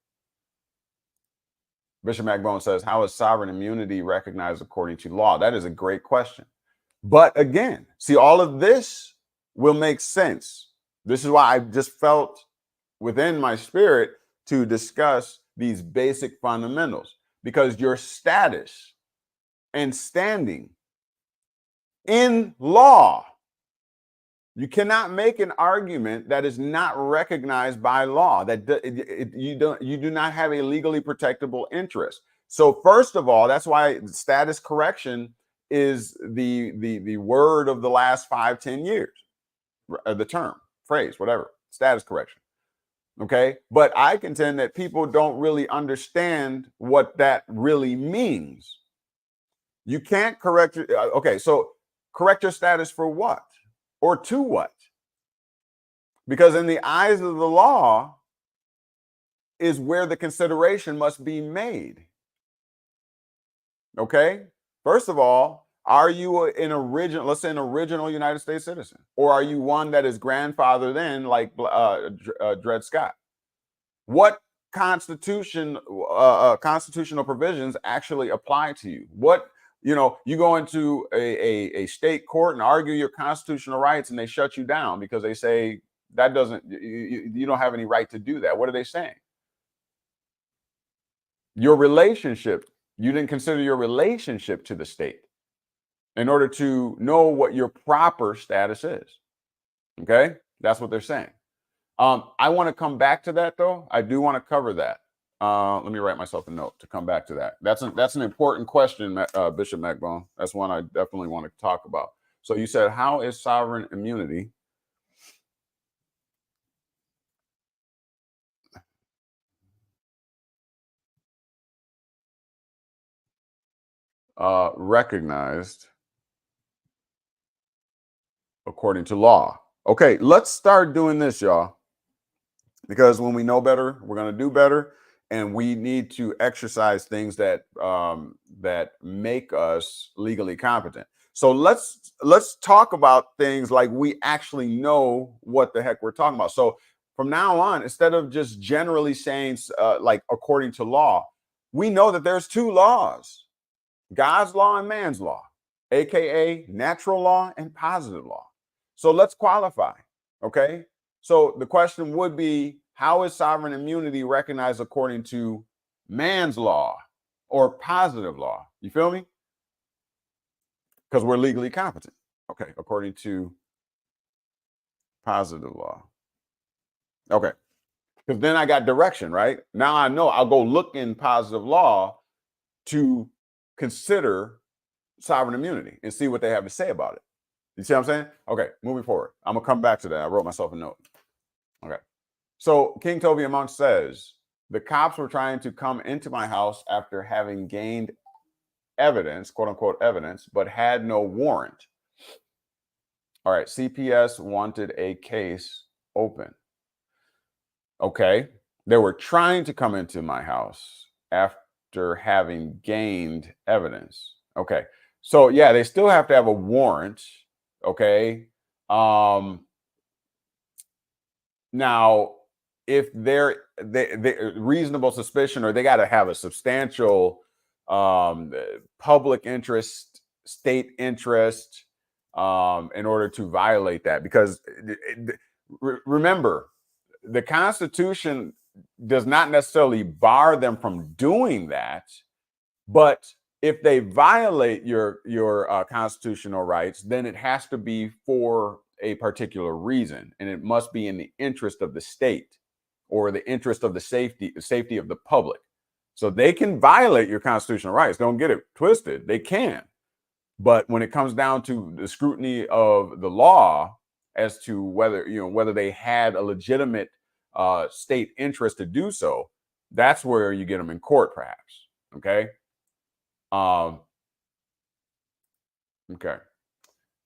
Bishop McBone says, how is sovereign immunity recognized according to law? That is a great question. But again, see, all of this will make sense. This is why I just felt within my spirit to discuss these basic fundamentals, because your status and standing in law, you cannot make an argument that is not recognized by law, that you do not have a legally protectable interest. So first of all, that's why status correction is the word of the last 5-10 years, the term, phrase, whatever, status correction. Okay, but I contend that people don't really understand what that really means. You can't correct your, okay, so correct your status for what? Or to what? Because in the eyes of the law is where the consideration must be made. Okay? First of all, are you an original, let's say an original United States citizen? Or are you one that is grandfathered in like Dred Scott? What constitutional provisions actually apply to you? What, you go into a state court and argue your constitutional rights and they shut you down because they say that doesn't, you don't have any right to do that. What are they saying? Your relationship, you didn't consider your relationship to the state in order to know what your proper status is. Okay, that's what they're saying. I want to come back to that though. I do want to cover that. Let me write myself a note to come back to that. That's an important question, Bishop McBone. That's one I definitely want to talk about. So you said, how is sovereign immunity recognized according to law? Okay, let's start doing this, y'all. Because when we know better, we're going to do better, and we need to exercise things that that make us legally competent. So let's talk about things like we actually know what the heck we're talking about. So from now on, instead of just generally saying like according to law, we know that there's two laws: God's law and man's law, aka natural law and positive law. So let's qualify. Okay. So the question would be, how is sovereign immunity recognized according to man's law or positive law? You feel me? Because we're legally competent. Okay, according to positive law. Okay, because then I got direction, right? Now I know I'll go look in positive law to consider sovereign immunity and see what they have to say about it. You see what I'm saying? Okay, moving forward. I'm going to come back to that. I wrote myself a note. Okay. So King Tovia Monk says, the cops were trying to come into my house after having gained evidence, quote unquote evidence, but had no warrant. All right, CPS wanted a case open. Okay, they were trying to come into my house after having gained evidence. Okay, so yeah, they still have to have a warrant. Okay, now if they're reasonable suspicion, or they got to have a substantial public interest, state interest, in order to violate that. Because remember, the Constitution does not necessarily bar them from doing that, but if they violate your constitutional rights, then it has to be for a particular reason, and it must be in the interest of the state or the interest of the safety of the public. So they can violate your constitutional rights. Don't get it twisted. They can. But when it comes down to the scrutiny of the law as to whether they had a legitimate state interest to do so, that's where you get them in court, perhaps. Okay. Okay.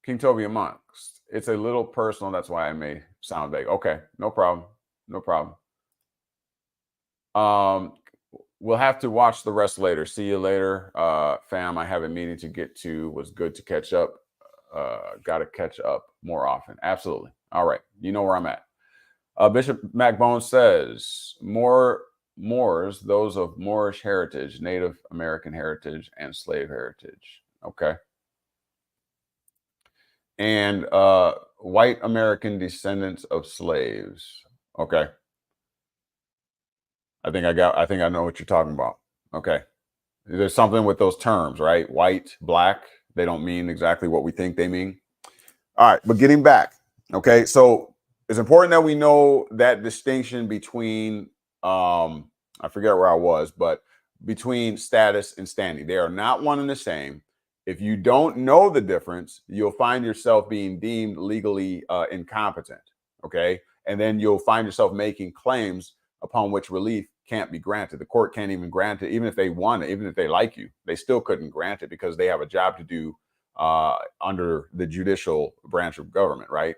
King Tovia Monks, it's a little personal. That's why I may sound vague. Okay, no problem. No problem. We'll have to watch the rest later. See you later, fam. I have a meeting to get to. Was good to catch up. Got to catch up more often. Absolutely. All right. You know where I'm at. Bishop McBone says, Moors, those of Moorish heritage, Native American heritage, and slave heritage. Okay. And white American descendants of slaves. Okay. I think I know what you're talking about. Okay. There's something with those terms, right? White, black, they don't mean exactly what we think they mean. All right, but getting back. Okay. So it's important that we know that distinction between I forget where I was, but between status and standing. They are not one and the same. If you don't know the difference, you'll find yourself being deemed legally incompetent. Okay. And then you'll find yourself making claims upon which relief can't be granted. The court can't even grant it, even if they want it, even if they like you, they still couldn't grant it because they have a job to do under the judicial branch of government, right?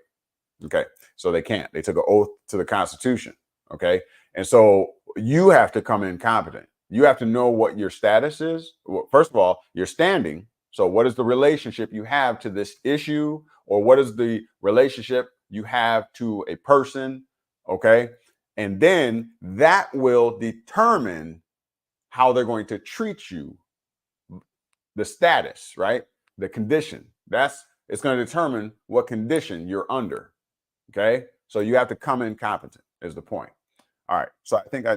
Okay. So they can't. They took an oath to the Constitution. Okay. And so you have to come in competent. You have to know what your status is. Well, first of all, your standing. So what is the relationship you have to this issue, or what is the relationship you have to a person? Okay. And then that will determine how they're going to treat you, the status, right? The condition. It's going to determine what condition you're under. Okay. So you have to come in competent is the point. All right. So I think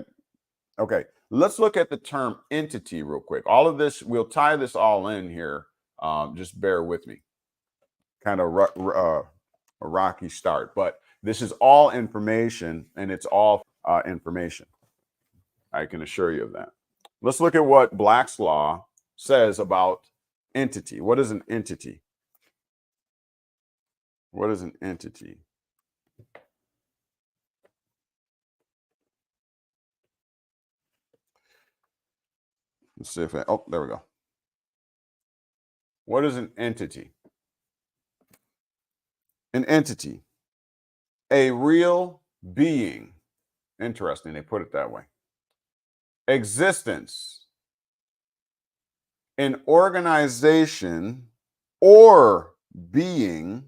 okay. Let's look at the term entity real quick. All of this, we'll tie this all in here. Just bear with me. Kind of a rocky start, but this is all information, and it's all information. I can assure you of that. Let's look at what Black's Law says about entity. What is an entity? What is an entity? Let's see if I, oh, there we go. What is an entity? An entity, a real being. Interesting, they put it that way. Existence, an organization or being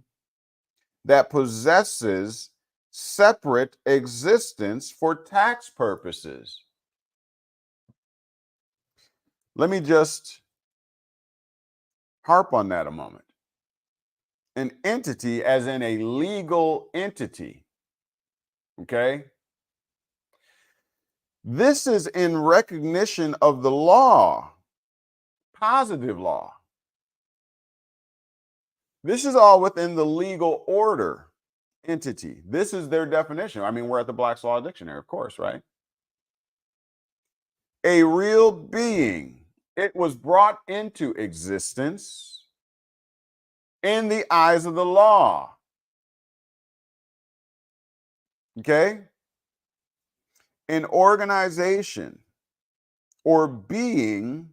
that possesses separate existence for tax purposes. Let me just harp on that a moment. An entity as in a legal entity, okay? This is in recognition of the law, positive law. This is all within the legal order entity. This is their definition. I mean, we're at the Black's Law Dictionary, of course, right? A real being. It was brought into existence in the eyes of the law. Okay? An organization or being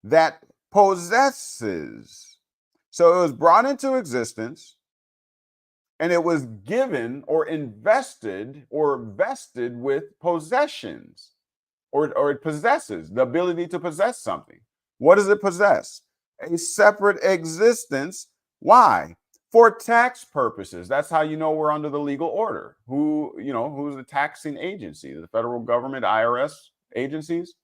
that possesses. So it was brought into existence and it was given or invested or vested with possessions, or it possesses the ability to possess something. What does it possess? A separate existence. Why? For tax purposes. That's how you know we're under the legal order. Who's the taxing agency? The federal government, IRS agencies.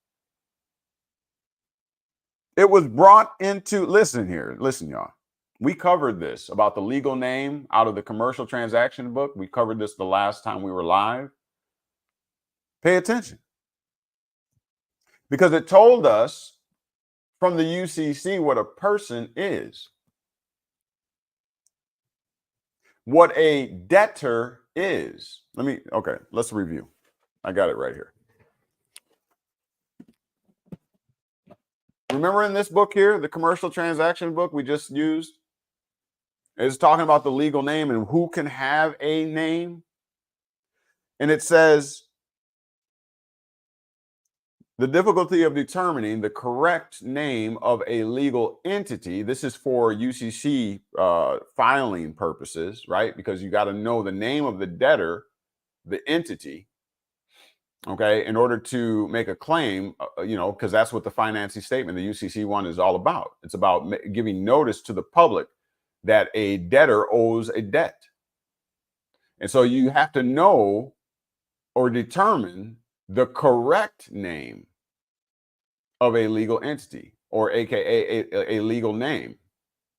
It was brought into, listen, y'all. We covered this about the legal name out of the commercial transaction book. We covered this the last time we were live. Pay attention. Because it told us from the UCC what a person is. What a debtor is. Let's review. I got it right here. Remember in this book here, the commercial transaction book we just used, it's talking about the legal name and who can have a name. And it says, the difficulty of determining the correct name of a legal entity. This is for UCC filing purposes, right? Because you got to know the name of the debtor, the entity, okay, in order to make a claim, because that's what the financing statement, the UCC one, is all about. It's about giving notice to the public that a debtor owes a debt. And so you have to know or determine the correct name of a legal entity, or AKA a legal name.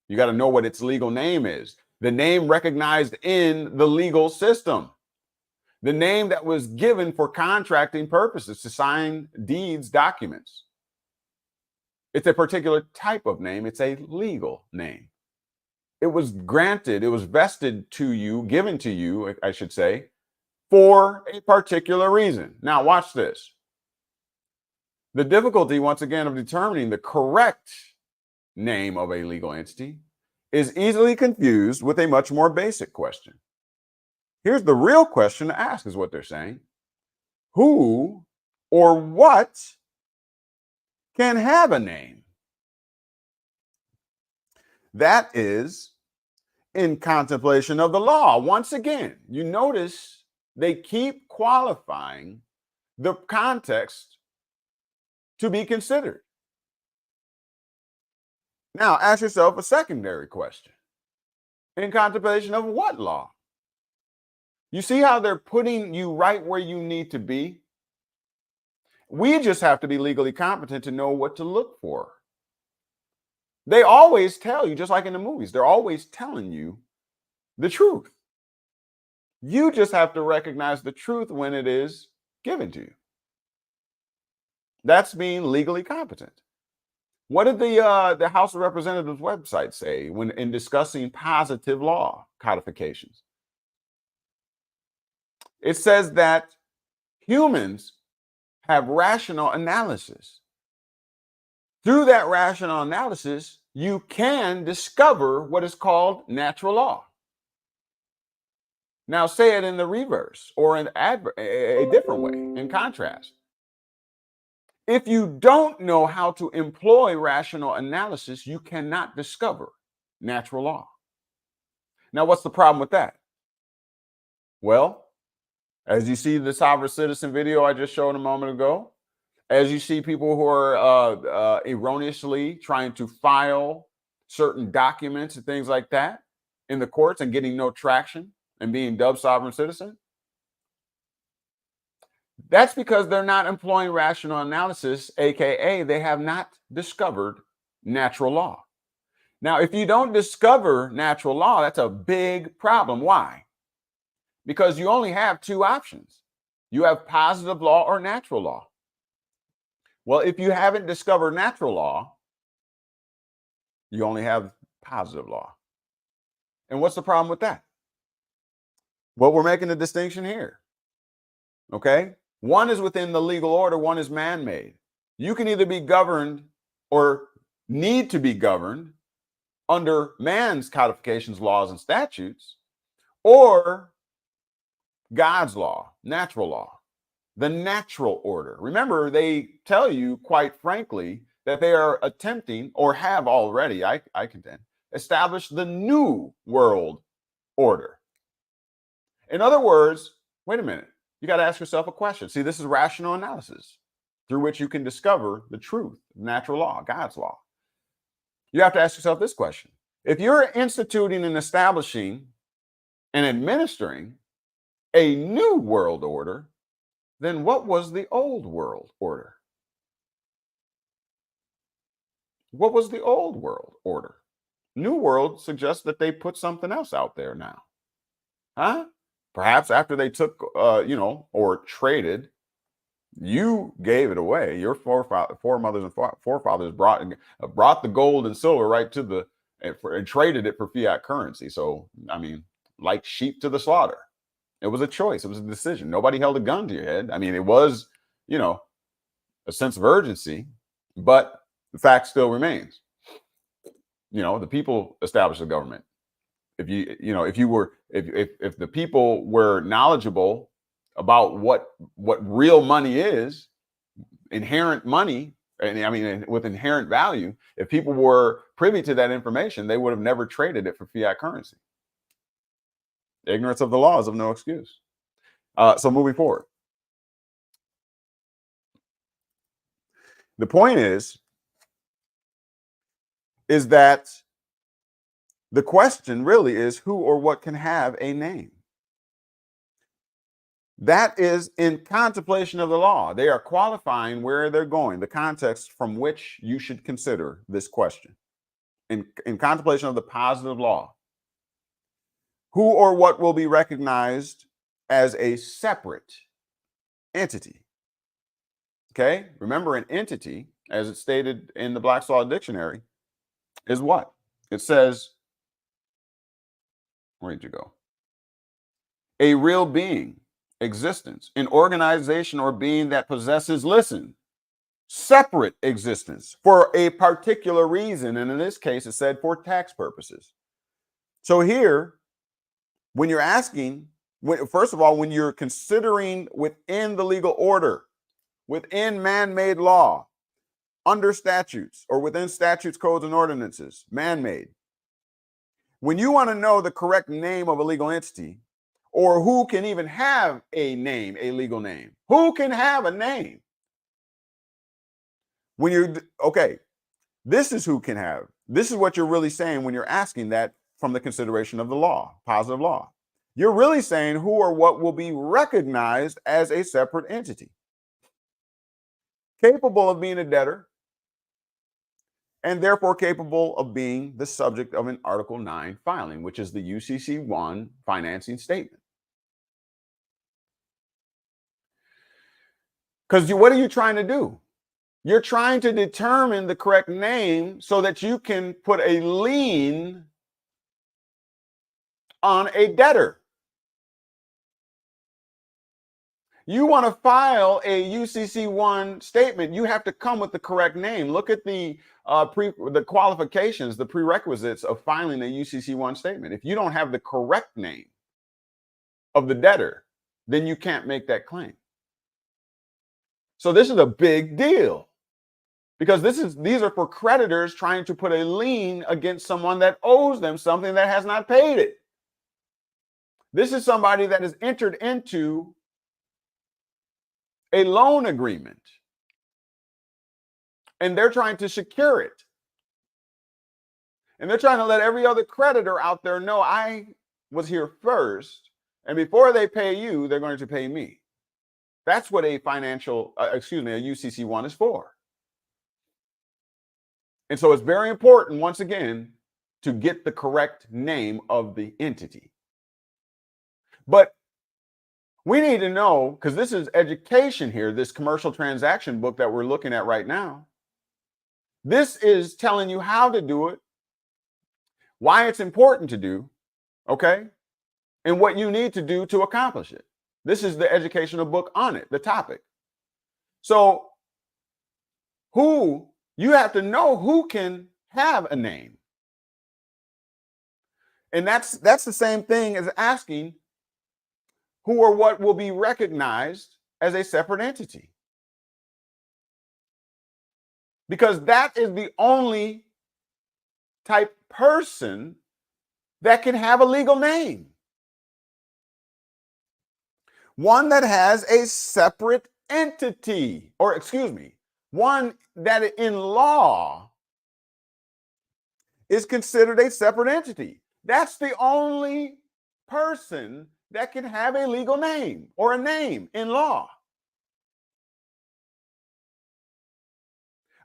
You got to know what its legal name is. The name recognized in the legal system. The name that was given for contracting purposes to sign deeds, documents. It's a particular type of name. It's a legal name. It was granted, it was vested to you, given to you, I should say, for a particular reason. Now, watch this. The difficulty, once again, of determining the correct name of a legal entity is easily confused with a much more basic question. Here's the real question to ask, is what they're saying. Who or what can have a name? That is in contemplation of the law. Once again, you notice they keep qualifying the context to be considered. Now, ask yourself a secondary question. In contemplation of what law? You see how they're putting you right where you need to be? We just have to be legally competent to know what to look for. They always tell you, just like in the movies, they're always telling you the truth. You just have to recognize the truth when it is given to you. That's being legally competent. What did the House of Representatives website say when in discussing positive law codifications? It says that humans have rational analysis. Through that rational analysis, you can discover what is called natural law. Now say it in the reverse or in a different way, in contrast. If you don't know how to employ rational analysis, you cannot discover natural law. Now, what's the problem with that? Well, as you see the sovereign citizen video I just showed a moment ago, as you see people who are erroneously trying to file certain documents and things like that in the courts and getting no traction and being dubbed sovereign citizen, that's because they're not employing rational analysis, aka they have not discovered natural law. Now, if you don't discover natural law, that's a big problem. Why? Because you only have two options. You have positive law or natural law. Well, if you haven't discovered natural law, you only have positive law. And what's the problem with that? Well, we're making a distinction here. Okay? One is within the legal order, one is man-made. You can either be governed or need to be governed under man's codifications, laws, and statutes, or God's law, natural law, the natural order. Remember, they tell you, quite frankly, that they are attempting, or have already, I contend, established the new world order. In other words, wait a minute, you got to ask yourself a question. See, this is rational analysis through which you can discover the truth, natural law, God's law. You have to ask yourself this question. If you're instituting and establishing and administering a new world order, then what was the old world order? What was the old world order? New world suggests that they put something else out there now. Huh? Perhaps after they took, or traded, you gave it away. Your foremothers and forefathers brought the gold and silver right to and traded it for fiat currency. So, I mean, like sheep to the slaughter. It was a choice. It was a decision. Nobody held a gun to your head. I mean, it was, a sense of urgency, but the fact still remains. The people established the government. If the people were knowledgeable about what real money is, inherent money, and I mean with inherent value, if people were privy to that information, they would have never traded it for fiat currency. Ignorance of the law is of no excuse. So moving forward, the point is that the question really is who or what can have a name. That is in contemplation of the law. They are qualifying where they're going, the context from which you should consider this question. In contemplation of the positive law, who or what will be recognized as a separate entity? Okay, remember an entity, as it's stated in the Black's Law Dictionary, is what? It says, where did you go? A real being, existence, an organization or being that possesses, listen, separate existence for a particular reason. And in this case, it said for tax purposes. So here, when you're asking, first of all, when you're considering within the legal order, within man-made law, under statutes or within statutes, codes, and ordinances, man-made, when you want to know the correct name of a legal entity, or who can even have a name, a legal name, who can have a name? This is who can have. This is what you're really saying when you're asking that from the consideration of the law, positive law. You're really saying who or what will be recognized as a separate entity, capable of being a debtor, and therefore capable of being the subject of an Article 9 filing, which is the UCC 1 financing statement. Because what are you trying to do? You're trying to determine the correct name so that you can put a lien on a debtor. You want to file a UCC1 statement, you have to come with the correct name. Look at the qualifications, the prerequisites of filing a UCC1 statement. If you don't have the correct name of the debtor, then you can't make that claim. So this is a big deal, because these are for creditors trying to put a lien against someone that owes them something that has not paid it. This is somebody that has entered into a loan agreement and they're trying to secure it. And they're trying to let every other creditor out there know I was here first, and before they pay you, they're going to pay me. That's what a UCC1 is for. And so it's very important, once again, to get the correct name of the entity. But we need to know, because this is education here, this commercial transaction book that we're looking at right now. This is telling you how to do it, why it's important to do, okay? And what you need to do to accomplish it. This is the educational book on it, the topic. So you have to know who can have a name. And that's the same thing as asking who or what will be recognized as a separate entity. Because that is the only type person that can have a legal name. One that has a separate entity, or excuse me, one that in law is considered a separate entity. That's the only person that can have a legal name or a name in law.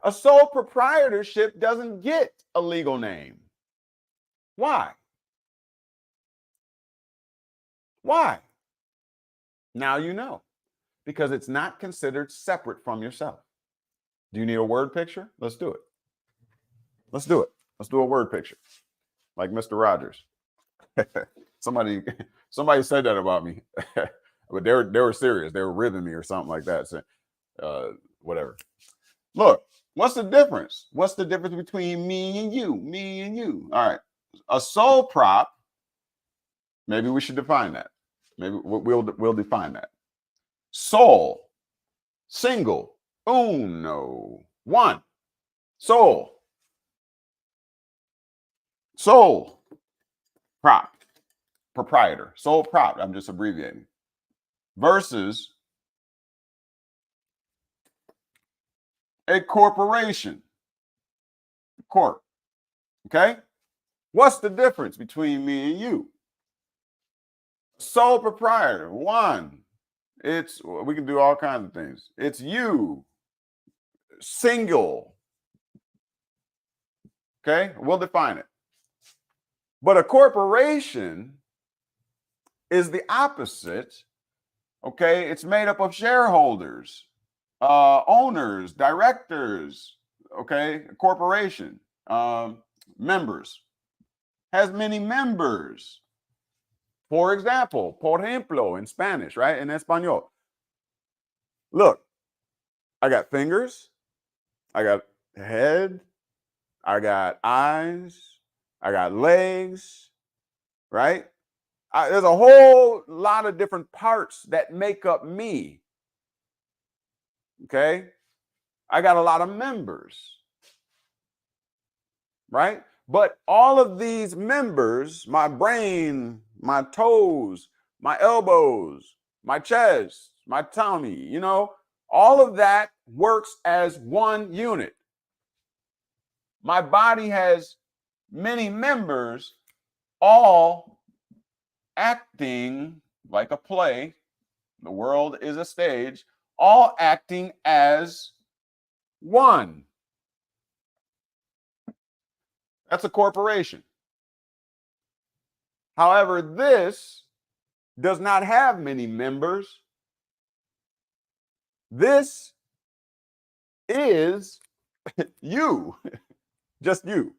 A sole proprietorship doesn't get a legal name. Why? Why? Now you know. Because it's not considered separate from yourself. Do you need a word picture? Let's do it. Let's do it. Let's do a word picture. Like Mr. Rogers. Somebody said that about me. But they were serious. They were ribbing me or something like that. So, whatever. Look, what's the difference? What's the difference between me and you? Me and you. All right. A sole prop. Maybe we should define that. Maybe we'll define that. Sole, single, uno, one. Sole prop, proprietor, sole prop. I'm just abbreviating. Versus a corporation, corp. Okay. What's the difference between me and you? Sole proprietor, one. We can do all kinds of things. It's you, single. Okay, we'll define it. But a corporation is the opposite. Okay, it's made up of shareholders, owners, directors. Okay, a corporation, members, has many members. For example, por ejemplo, in Spanish, right? In Espanol. Look, I got fingers, I got head, I got eyes, I got legs, right? There's a whole lot of different parts that make up me. Okay? I got a lot of members, right? But all of these members, my brain, my toes, my elbows, my chest, my tummy, all of that works as one unit. My body has many members, all acting like a play. The world is a stage, all acting as one. That's a corporation. However, this does not have many members. This is you, just you.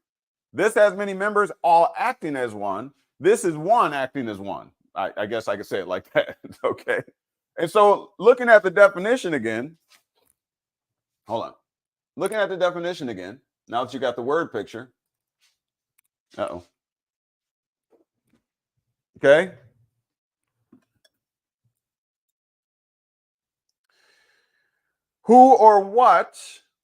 This has many members, all acting as one. This is one acting as one. I guess I could say it like that. Okay. And so looking at the definition again, hold on. Looking at the definition again, now that you got the word picture. Uh-oh. Okay. Who or what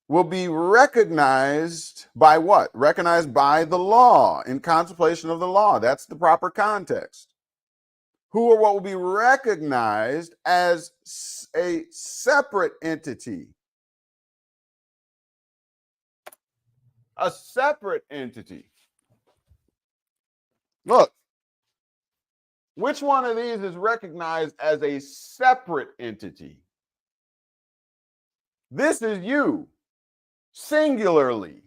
will be recognized by what? Recognized by the law, in contemplation of the law. That's the proper context. Who or what will be recognized as a separate entity. A separate entity. Look, which one of these is recognized as a separate entity? This is you, singularly.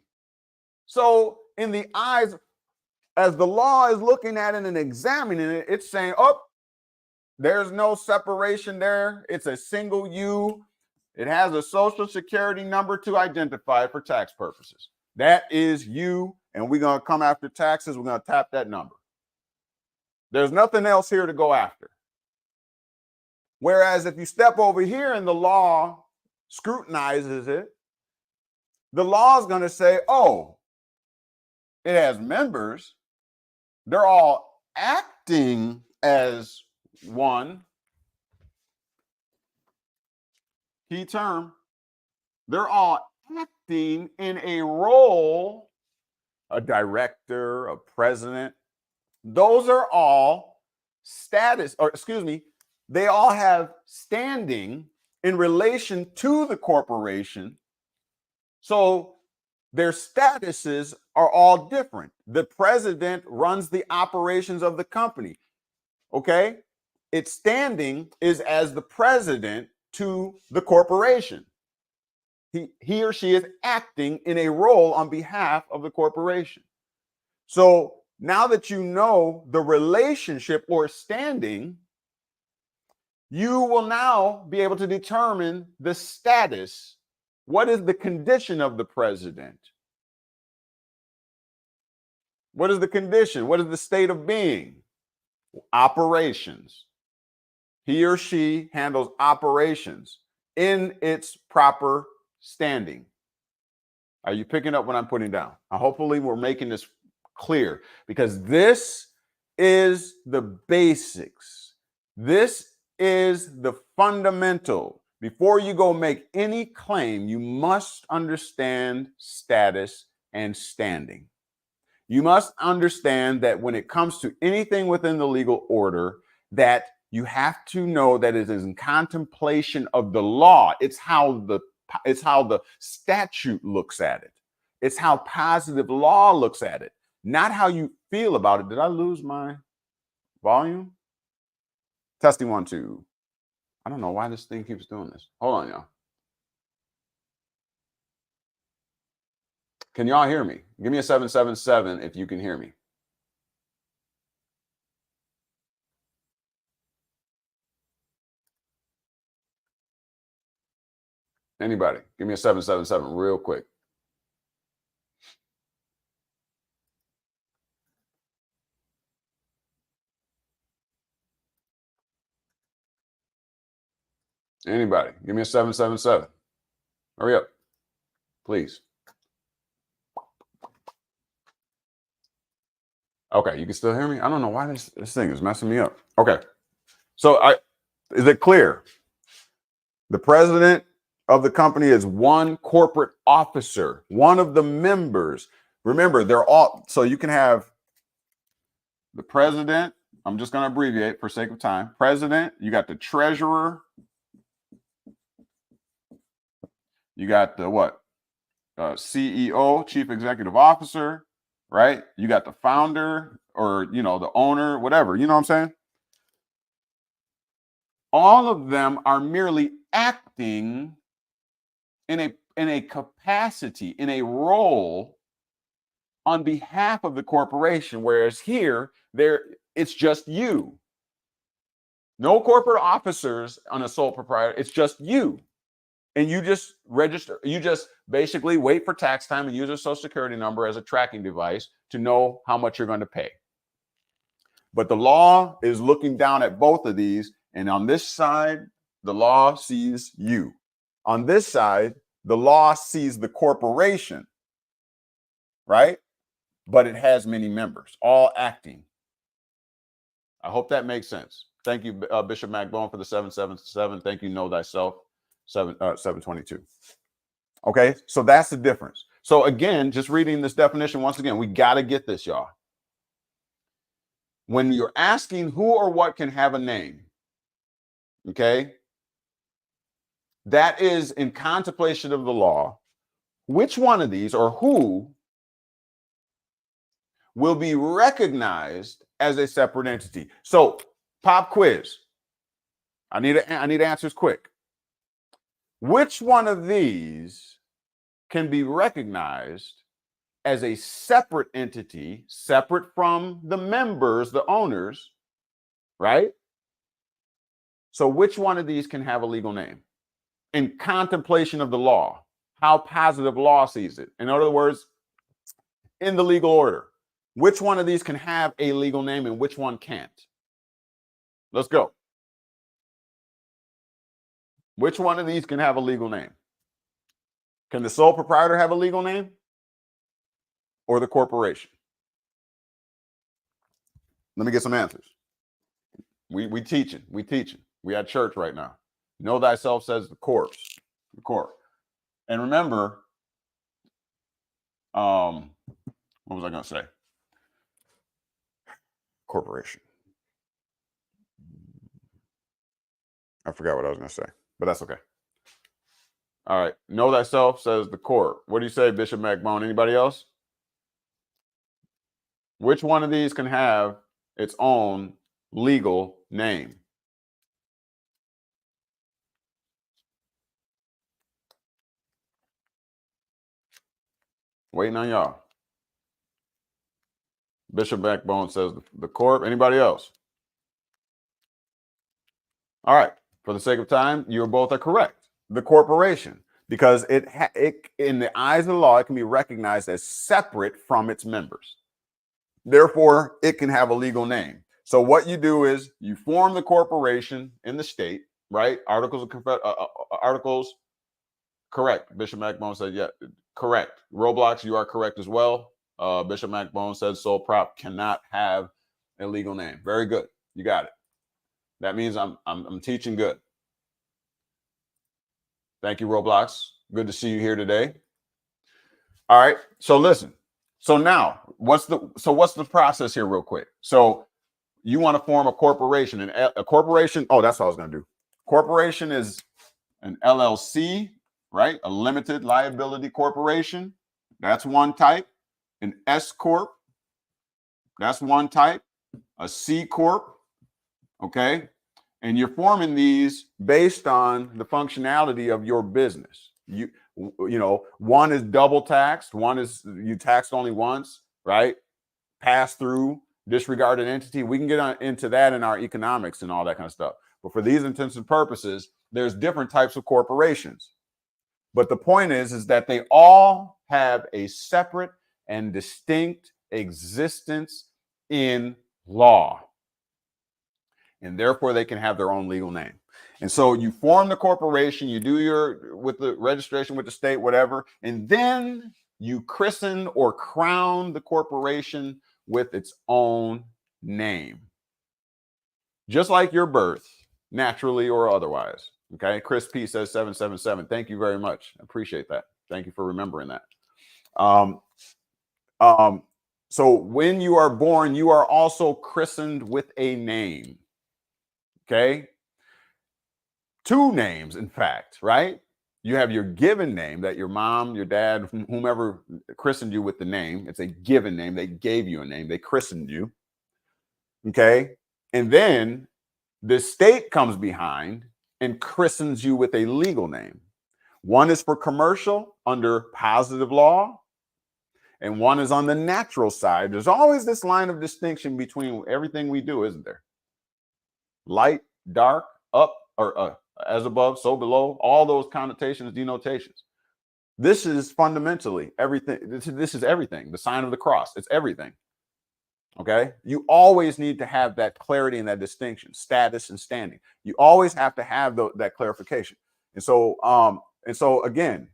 So in the eyes, as the law is looking at it and examining it, it's saying, oh, there's no separation there. It's a single you. It has a social security number to identify it for tax purposes. That is you, and we're going to come after taxes. We're going to tap that number. There's nothing else here to go after. Whereas if you step over here and the law scrutinizes it, the law is going to say, oh, it has members. They're all acting as one. Key term. They're all acting in a role, a director, a president. Those are all status, or excuse me, they all have standing in relation to the corporation. So their statuses are all different. The president runs the operations of the company. Okay? Its standing is as the president to the corporation. He or she is acting in a role on behalf of the corporation. So now that you know the relationship or standing, you will now be able to determine the status. What is the condition of the president? What is the condition? What is the state of being? Operations. He or she handles operations in its proper standing. Are you picking up what I'm putting down? Hopefully we're making this clear, because this is the basics. This is the fundamental. Before you go make any claim, you must understand status and standing. You must understand that when it comes to anything within the legal order, that you have to know that it is in contemplation of the law. It's how the statute looks at it. It's how positive law looks at it, not how you feel about it. Did I lose my volume? Testing 1, 2. I don't know why this thing keeps doing this. Hold on, y'all. Can y'all hear me? Give me a 777 if you can hear me. Anybody? Give me a 777 real quick. Anybody? Give me a 777. Hurry up, please. Okay, you can still hear me? I don't know why this thing is messing me up. Okay. So is it clear? The president of the company is one corporate officer, one of the members. Remember, they're all, so you can have the president. I'm just going to abbreviate for sake of time. President, you got the treasurer. You got the what? CEO, chief executive officer, right? You got the founder, or, you know, the owner, whatever, you know what I'm saying? All of them are merely acting in a capacity, in a role on behalf of the corporation, whereas here, it's just you. No corporate officers on a sole proprietor, it's just you. and you just register. You just basically wait for tax time and use a social security number as a tracking device to know how much you're going to pay. But the law is looking down at both of these. And on this side, the law sees you. On this side, the law sees the corporation, right? But it has many members, all acting. I hope that makes sense. Thank you, Bishop McBone, for the 777. Thank you, Know Thyself, 722. Okay, so that's the difference. So again, just reading this definition once again, we got to get this, y'all. When you're asking who or what can have a name, okay, that is in contemplation of the law. Which one of these or who will be recognized as a separate entity? So, pop quiz. I need answers quick. Which one of these can be recognized as a separate entity, separate from the members, the owners, right? So which one of these can have a legal name? In contemplation of the law, how positive law sees it. In other words, in the legal order, which one of these can have a legal name and which one can't? Let's go. Which one of these can have a legal name? Can the sole proprietor have a legal name? Or the corporation? Let me get some answers. We teaching. We at church right now. Know thyself says the corp. And remember, what was I going to say? Corporation. I forgot what I was going to say, but that's okay. All right. Know thyself says the corp. What do you say, Bishop McBone? Anybody else? Which one of these can have its own legal name? Waiting on y'all. Bishop Backbone says the corp. Anybody else? All right. For the sake of time, you both are correct. The corporation, because it in the eyes of the law, it can be recognized as separate from its members. Therefore, it can have a legal name. So what you do is you form the corporation in the state, right? Articles. Correct. Bishop McBone said, yeah, correct. Roblox, you are correct as well. Bishop McBone said sole prop cannot have a legal name. Very good. You got it. That means I'm teaching good. Thank you, Roblox. Good to see you here today. All right. So listen. So now, what's the process here, real quick? So you want to form a corporation, and a corporation. Oh, that's what I was going to do. Corporation is an LLC, right? A limited liability corporation. That's one type. An S corp. That's one type. A C corp. Okay. And you're forming these based on the functionality of your business. You know, one is double taxed, one is you taxed only once, right? Pass through, disregarded entity. We can get into that in our economics and all that kind of stuff. But for these intents and purposes, there's different types of corporations. But the point is that they all have a separate and distinct existence in law. And therefore, they can have their own legal name. And so you form the corporation, you do with the registration with the state, whatever, and then you christen or crown the corporation with its own name. Just like your birth, naturally or otherwise. Okay. Chris P says 777. Thank you very much. I appreciate that. Thank you for remembering that. So when you are born, you are also christened with a name. Okay. Two names, in fact, right? You have your given name that your mom, your dad, whomever christened you with the name. It's a given name. They gave you a name. They christened you. Okay. And then the state comes behind and christens you with a legal name. One is for commercial under positive law, and one is on the natural side. There's always this line of distinction between everything we do, isn't there? Light, dark, up, or as above, so below, all those connotations, denotations. This is fundamentally everything. This is everything. The sign of the cross. It's everything. Okay. You always need to have that clarity and that distinction, status and standing. You always have to have that clarification. And so again,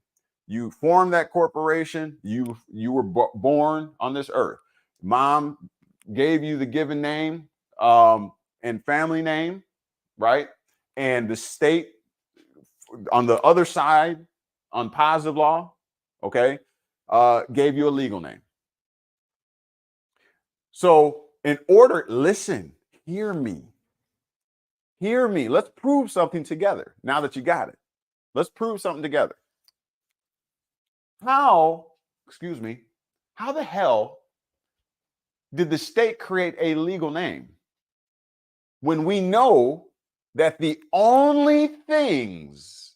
you form that corporation. You were born on this earth. Mom gave you the given name and family name, right? And the state on the other side, on positive law, okay, gave you a legal name. So in order, listen, hear me. Let's prove something together. Now that you got it, let's prove something together. How the hell did the state create a legal name when we know that the only entities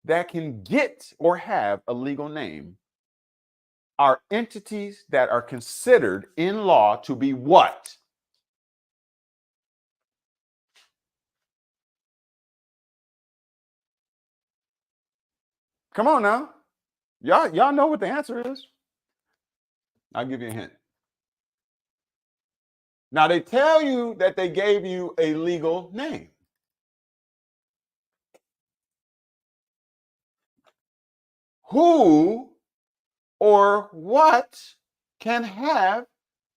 that can get or have a legal name are entities that are considered in law to be what? Come on now. Y'all know what the answer is. I'll give you a hint. Now they tell you that they gave you a legal name. Who or what can have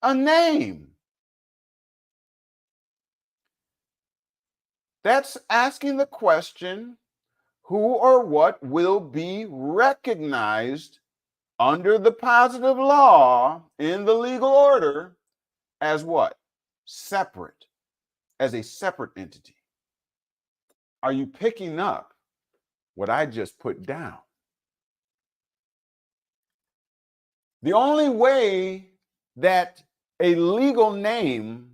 a name? That's asking the question, who or what will be recognized under the positive law in the legal order as what? Separate, as a separate entity. Are you picking up what I just put down? The only way that a legal name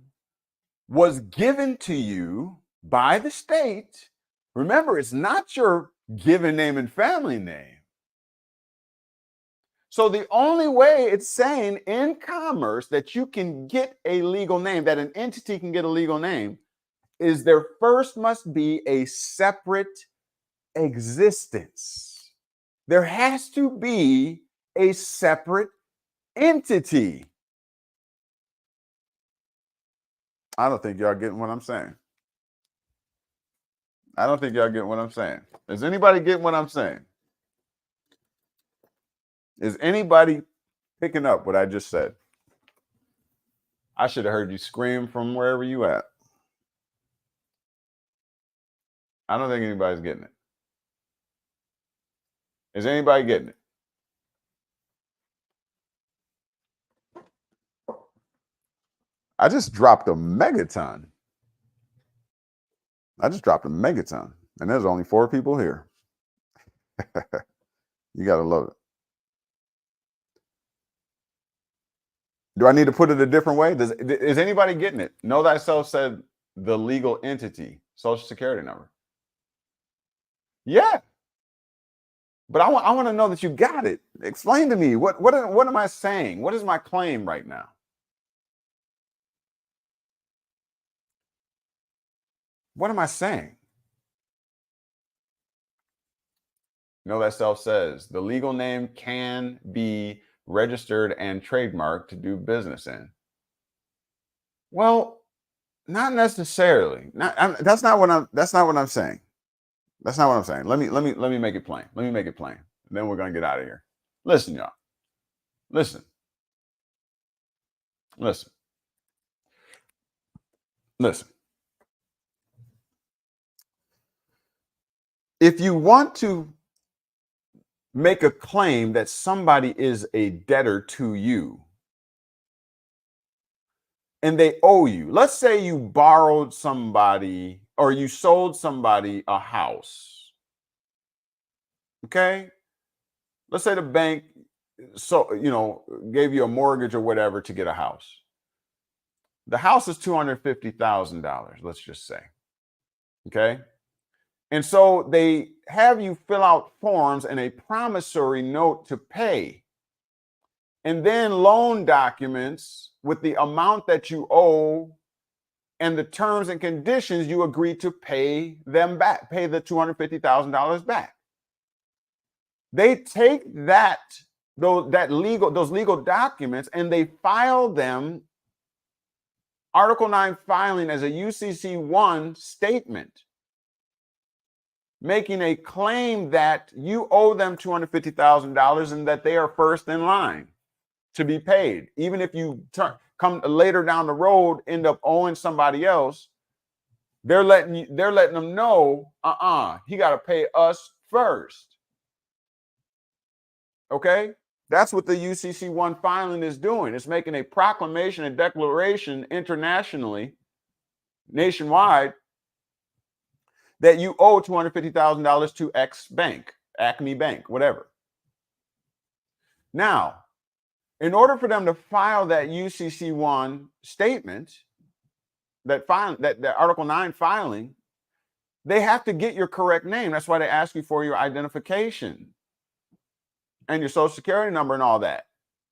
was given to you by the state, remember, it's not your given name and family name. So the only way it's saying in commerce that you can get a legal name, that an entity can get a legal name, is there first must be a separate existence. There has to be a separate entity. I don't think y'all getting what I'm saying. I don't think y'all getting what I'm saying. Is anybody getting what I'm saying? Is anybody picking up what I just said? I should have heard you scream from wherever you at. I don't think anybody's getting it. Is anybody getting it? I just dropped a megaton. And there's only 4 people here. You got to love it. Do I need to put it a different way? Is anybody getting it? Know thyself said the legal entity, social security number. Yeah. But I want to know that you got it. Explain to me, what am I saying? What is my claim right now? What am I saying? Know thyself says the legal name can be registered and trademarked to do business in. Well, not necessarily. That's not what I'm saying. That's not what I'm saying. Let me make it plain. Let me make it plain. Then we're gonna get out of here. Listen, y'all. Listen. If you want to make a claim that somebody is a debtor to you and they owe you, let's say you borrowed somebody or you sold somebody a house. Okay? Let's say the bank gave you a mortgage or whatever to get a house. The house is $250,000, let's just say. Okay? And so they have you fill out forms and a promissory note to pay, and then loan documents with the amount that you owe and the terms and conditions you agree to pay them back, pay the $250,000 back. They take those legal documents and they file them, Article 9 filing, as a UCC1 statement, making a claim that you owe them $250,000 and that they are first in line to be paid. Even if you come later down the road, end up owing somebody else, they're letting them know, he got to pay us first. Okay? That's what the UCC1 filing is doing. It's making a proclamation, a declaration internationally, nationwide, that you owe $250,000 to X bank, Acme Bank, whatever. Now, in order for them to file that UCC1 statement, that Article 9 filing, they have to get your correct name. That's why they ask you for your identification and your social security number and all that,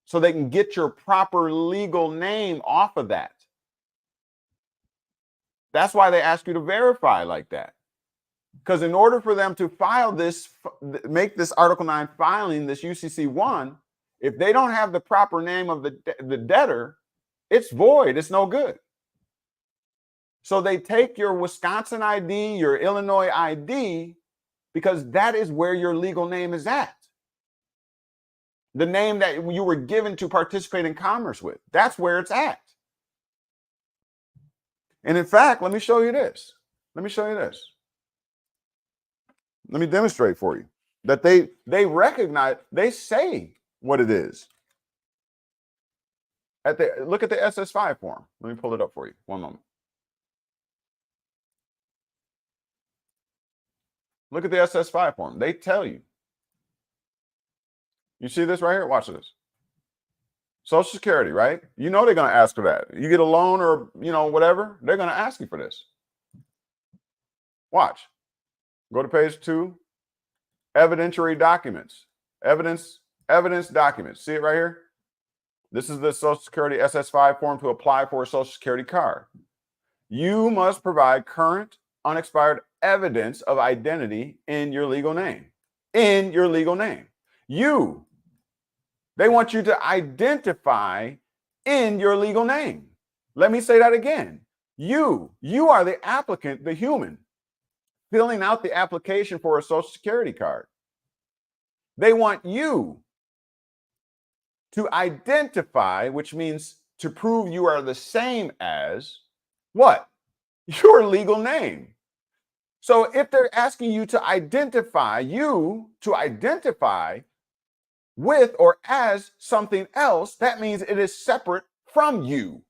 so they can get your proper legal name off of that. That's why they ask you to verify like that. Because in order for them to file this, make this Article 9 filing, this UCC1, if they don't have the proper name of the debtor, it's void. It's no good. So they take your Wisconsin ID, your Illinois ID, because that is where your legal name is at. The name that you were given to participate in commerce with. That's where it's at. And in fact, let me show you this. Let me show you this. Let me demonstrate for you that they recognize, they say what it is. Look at the SS5 form. Let me pull it up for you. One moment. Look at the SS5 form. They tell you. You see this right here? Watch this. Social Security, right? You know they're going to ask for that. You get a loan or, whatever, they're going to ask you for this. Watch. Go to page 2. Evidentiary documents. Evidence documents. See it right here? This is the Social Security SS5 form to apply for a Social Security card. You must provide current, unexpired evidence of identity in your legal name. In your legal name. They want you to identify in your legal name. Let me say that again. You are the applicant, the human, filling out the application for a Social Security card. They want you to identify, which means to prove you are the same as what? Your legal name. So if they're asking you to identify with or as something else, that means it is separate from you.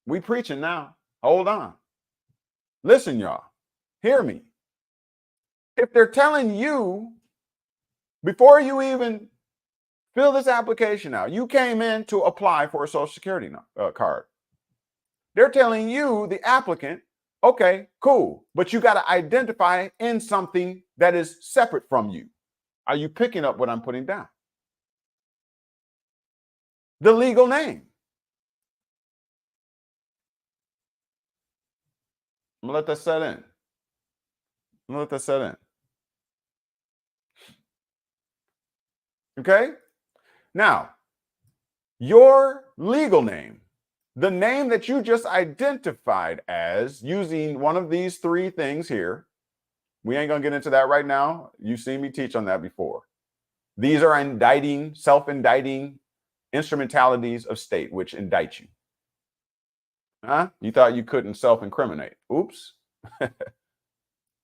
We preaching now. Hold on. Listen, y'all. Hear me. If they're telling you, before you even fill this application out, you came in to apply for a Social Security card. They're telling you, the applicant, okay, cool, but you got to identify in something that is separate from you. Are you picking up what I'm putting down? The legal name. I'm gonna let that set in. Okay? Now, your legal name, the name that you just identified as using one of these 3 things here, we ain't going to get into that right now. You've seen me teach on that before. These are self-indicting instrumentalities of state which indict you. You thought you couldn't self-incriminate. Oops.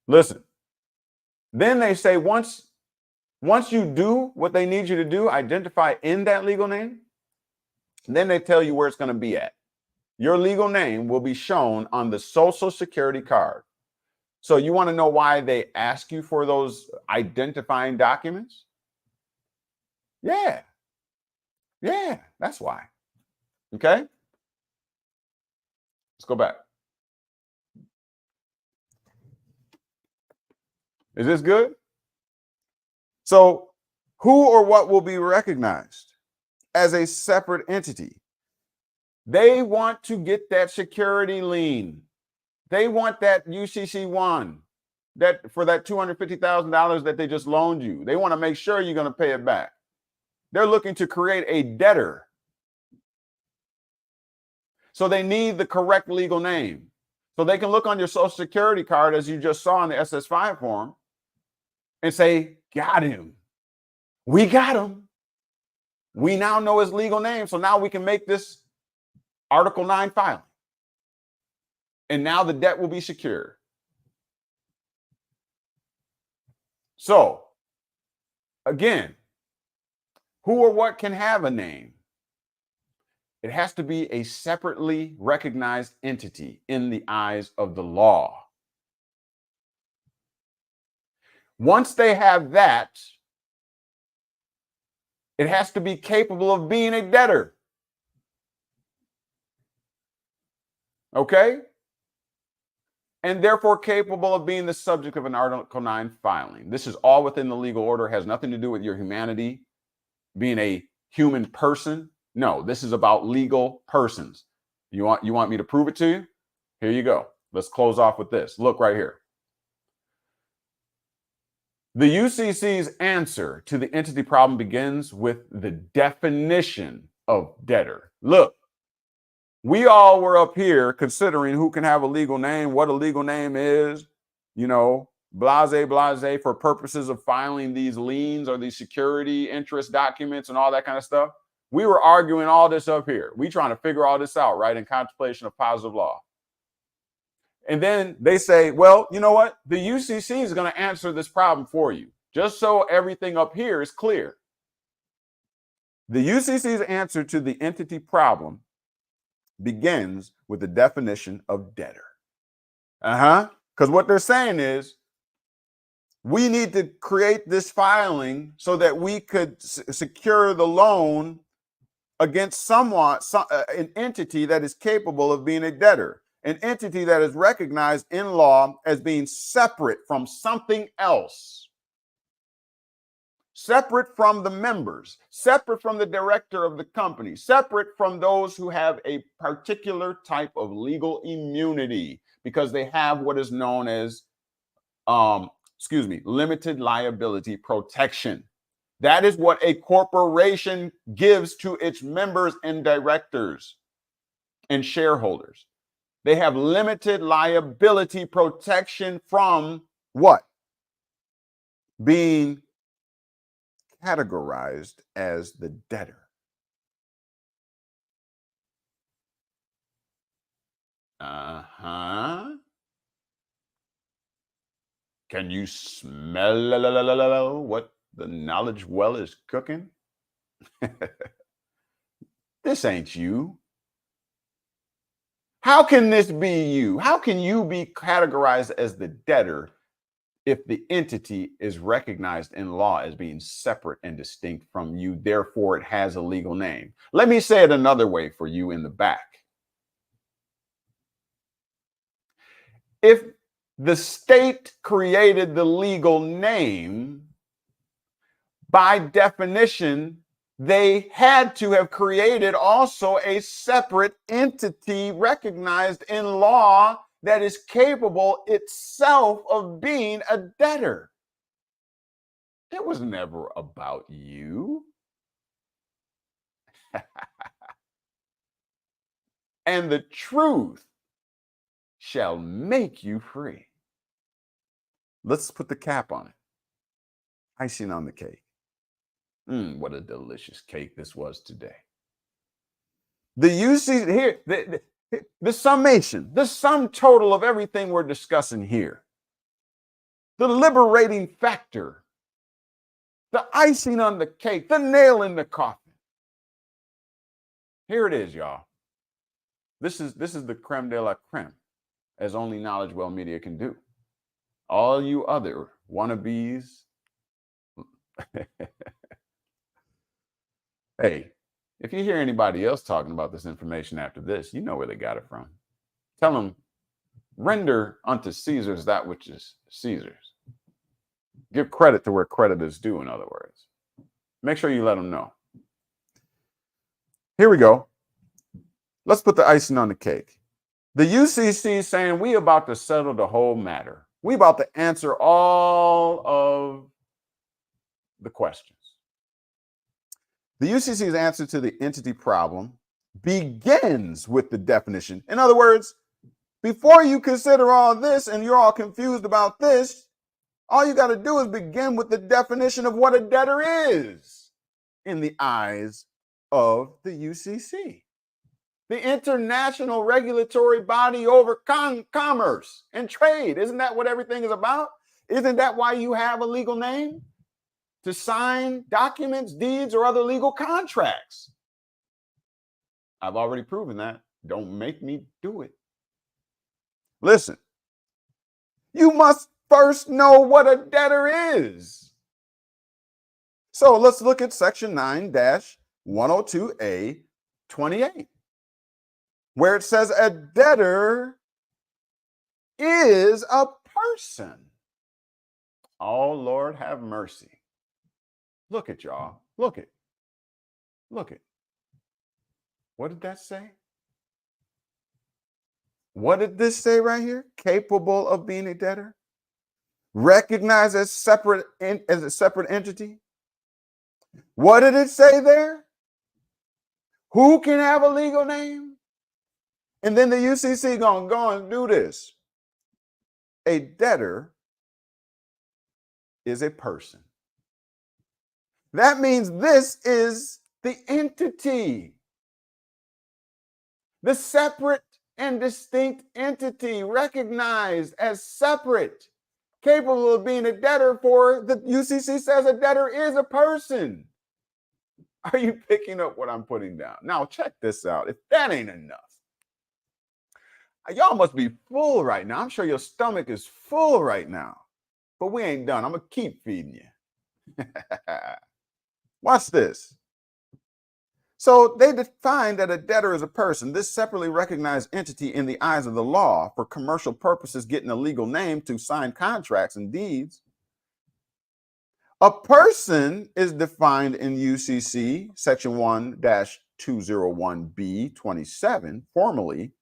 Listen. Then they say once you do what they need you to do, identify in that legal name, then they tell you where it's going to be at. Your legal name will be shown on the Social Security card. So you want to know why they ask you for those identifying documents? Yeah, that's why. Okay? Let's go back. Is this good? So who or what will be recognized as a separate entity? They want to get that security lien. They want that UCC1 that for that $250,000 that they just loaned you. They want to make sure you're going to pay it back. They're looking to create a debtor. So they need the correct legal name. So they can look on your social security card, as you just saw in the SS5 form, and say, got him. We got him. We now know his legal name. So now we can make this Article 9 filing. And now the debt will be secured. So, again, who or what can have a name? It has to be a separately recognized entity in the eyes of the law. Once they have that, it has to be capable of being a debtor. Okay? And therefore capable of being the subject of an Article 9 filing. This is all within the legal order. It has nothing to do with your humanity, being a human person. No, this is about legal persons. You want me to prove it to you? Here you go. Let's close off with this. Look right here. The UCC's answer to the entity problem begins with the definition of debtor. Look, we all were up here considering who can have a legal name, what a legal name is, blase for purposes of filing these liens or these security interest documents and all that kind of stuff. We were arguing all this up here. We trying to figure all this out, right, in contemplation of positive law. And then they say, well, you know what? The UCC is going to answer this problem for you, just so everything up here is clear. The UCC's answer to the entity problem begins with the definition of debtor. Because what they're saying is, we need to create this filing so that we could secure the loan against an entity that is capable of being a debtor, an entity that is recognized in law as being separate from something else, separate from the members, separate from the director of the company, separate from those who have a particular type of legal immunity because they have what is known as, limited liability protection. That is what a corporation gives to its members and directors and shareholders. They have limited liability protection from what? Being categorized as the debtor. Can you smell what the knowledge well is cooking? This ain't you. How can this be you? How can you be categorized as the debtor if the entity is recognized in law as being separate and distinct from you? Therefore, it has a legal name. Let me say it another way for you in the back. If the state created the legal name, by definition, they had to have created also a separate entity recognized in law that is capable itself of being a debtor. It was never about you. And the truth shall make you free. Let's put the cap on it. Icing on the cake. What a delicious cake this was today. The UC here, the summation, the sum total of everything we're discussing here, the liberating factor, the icing on the cake, the nail in the coffin. Here it is, y'all. This is the creme de la creme, as only KnowledgeWell Media can do. All you other wannabes. Hey, if you hear anybody else talking about this information after this, you know where they got it from. Tell them, render unto Caesar's that which is Caesar's. Give credit to where credit is due, in other words. Make sure you let them know. Here we go. let's put the icing on the cake. The UCC is saying we about to settle the whole matter. We about to answer all of the questions. The UCC's answer to the entity problem begins with the definition. In other words, before you consider all this and you're all confused about this, all you got to do is begin with the definition of what a debtor is in the eyes of the UCC, the international regulatory body over commerce and trade. Isn't that what everything is about? Isn't that why you have a legal name? To sign documents, deeds, or other legal contracts. I've already proven that. Don't make me do it. Listen, you must first know what a debtor is. So let's look at section 9-102A 28, where it says a debtor is a person. Oh, Lord, have mercy. Look at y'all. Look it. Look it. What did that say? What did this say right here? Capable of being a debtor? Recognized as a separate entity? What did it say there? Who can have a legal name? And then the UCC gonna go and do this. A debtor is a person. That means this is the entity, the separate and distinct entity recognized as separate, capable of being a debtor. For the UCC says a debtor is a person. Are you picking up what I'm putting down? Now check this out. If that ain't enough, y'all must be full right now. I'm sure your stomach is full right now, but we ain't done. I'm gonna keep feeding you. Watch this. So they define that a debtor is a person, this separately recognized entity in the eyes of the law for commercial purposes, getting a legal name to sign contracts and deeds. A person is defined in UCC section 1-201B 27, formerly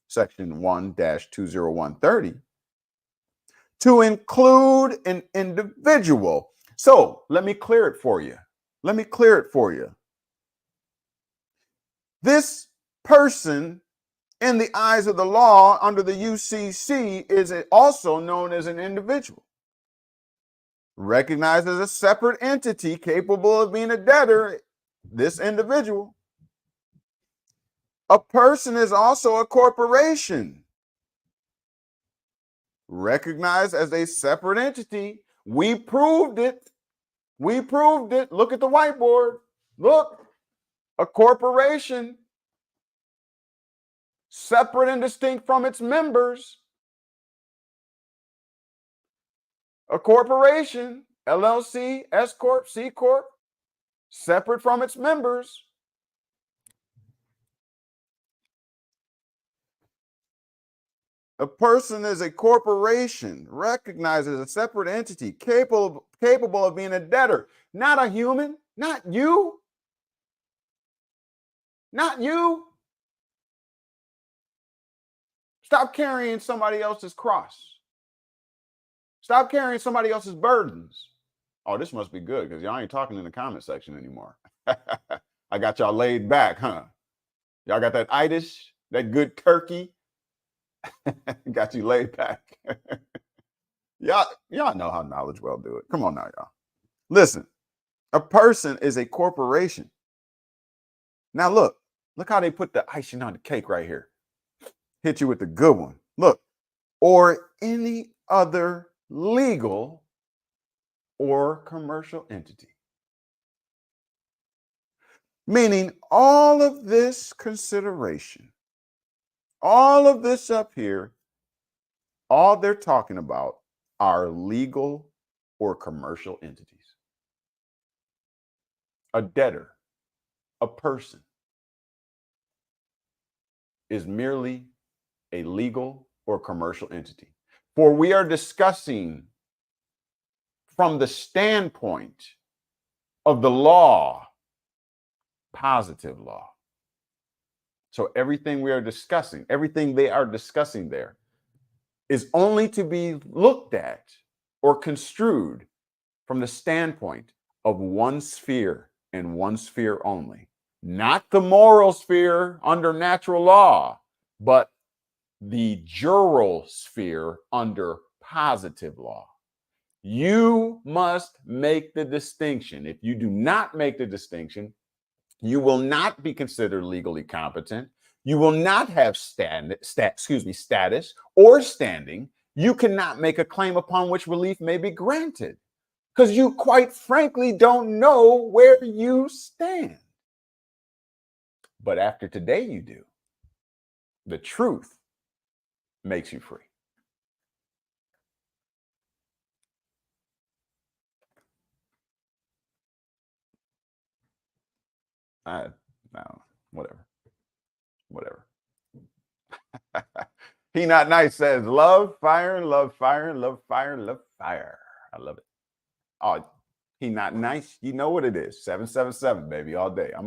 section 1-20130, to include an individual. So let me clear it for you. Let me clear it for you. This person in the eyes of the law under the UCC is also known as an individual, recognized as a separate entity capable of being a debtor, this individual. A person is also a corporation, recognized as a separate entity. We proved it. We proved it. Look at the whiteboard. Look. A corporation, separate and distinct from its members. A corporation, LLC, S Corp, C Corp, separate from its members. A person is a corporation, recognized as a separate entity, capable of being a debtor, not a human, not you. Not you. Stop carrying somebody else's cross. Stop carrying somebody else's burdens. Oh, this must be good because y'all ain't talking in the comment section anymore. I got y'all laid back, huh? Y'all got that itis, that good turkey. Got you laid back. y'all know how KnowledgeWell do it. Come on now, y'all. Listen, a person is a corporation. Now look how they put the icing on the cake right here. Hit you with the good one. Look, or any other legal or commercial entity. Meaning all of this consideration, all of this up here, all they're talking about are legal or commercial entities. A debtor, a person, is merely a legal or commercial entity. For we are discussing from the standpoint of the law, positive law. So everything we are discussing, everything they are discussing there is only to be looked at or construed from the standpoint of one sphere and one sphere only. Not the moral sphere under natural law, but the jural sphere under positive law. You must make the distinction. If you do not make the distinction, you will not be considered legally competent. You will not have status or standing. You cannot make a claim upon which relief may be granted because you quite frankly don't know where you stand. But after today, you do. The truth makes you free. No, whatever. He Not Nice says, love, fire, love, fire, love, fire, love, fire. I love it. Oh, He Not Nice. You know what it is. 777, baby, all day. I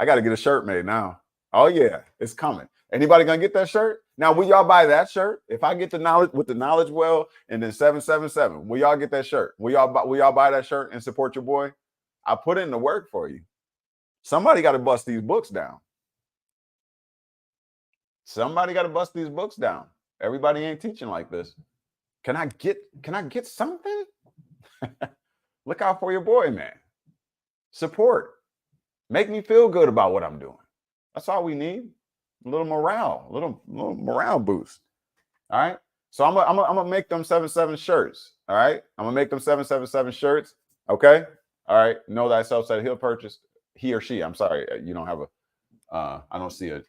got to get a shirt made now. Oh, yeah, it's coming. Anybody going to get that shirt? Now, will y'all buy that shirt? If I get the knowledge with the KnowledgeWell and then 777, will y'all get that shirt? Will y'all buy that shirt and support your boy? I put in the work for you. Somebody got to bust these books down. Somebody got to bust these books down. Everybody ain't teaching like this. Can I get something? Look out for your boy, man. Support. Make me feel good about what I'm doing. That's all we need. A little morale boost. All right. So I'm gonna make them 777 shirts. All right. I'm gonna make them 777 shirts. Okay. All right. Know thyself that he'll purchase, he or she. I'm sorry, you don't have I don't see a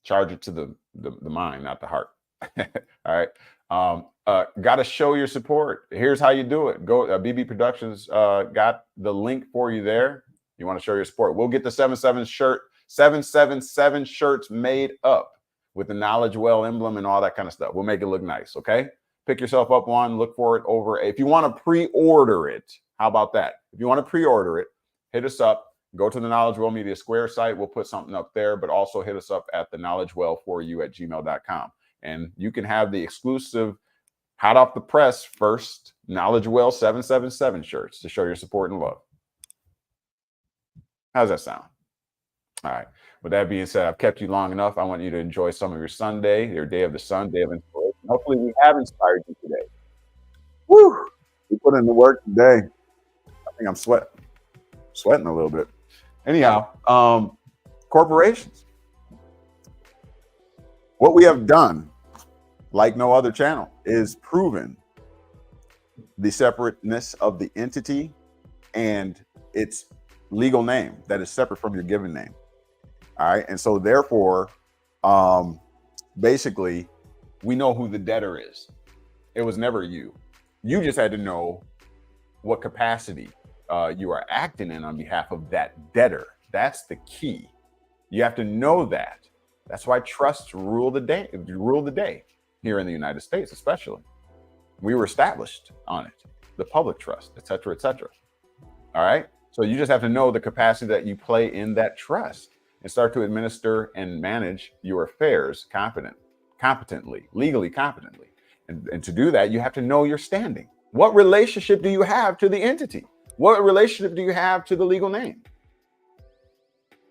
charge it to the mind, not the heart. All right. Got to show your support. Here's how you do it. Go BB Productions got the link for you there. You want to show your support. We'll get the 777 shirts made up with the KnowledgeWell emblem and all that kind of stuff. We'll make it look nice. Okay. Pick yourself up one, look for it over. If you want to pre-order it, how about that? If you want to pre-order it, hit us up. Go to the KnowledgeWell Media Square site. We'll put something up there, but also hit us up at the knowledgewell4u@gmail.com. And you can have the exclusive hot off the press first KnowledgeWell 777 shirts to show your support and love. How's that sound? All right. With that being said, I've kept you long enough. I want you to enjoy some of your Sunday, your day of the sun, day of inspiration. Hopefully we have inspired you today. Woo! We put in the work today. I think I'm sweating a little bit. Anyhow, corporations. What we have done, like no other channel, is proven the separateness of the entity and its legal name that is separate from your given name. All right. And so therefore, basically, we know who the debtor is. It was never you. You just had to know what capacity you are acting in on behalf of that debtor. That's the key. You have to know that. That's why trusts rule the day here in the United States, especially. We were established on it, the public trust, et cetera, et cetera. All right. So you just have to know the capacity that you play in that trust and start to administer and manage your affairs competently, legally competently. And to do that, you have to know your standing. What relationship do you have to the entity? What relationship do you have to the legal name?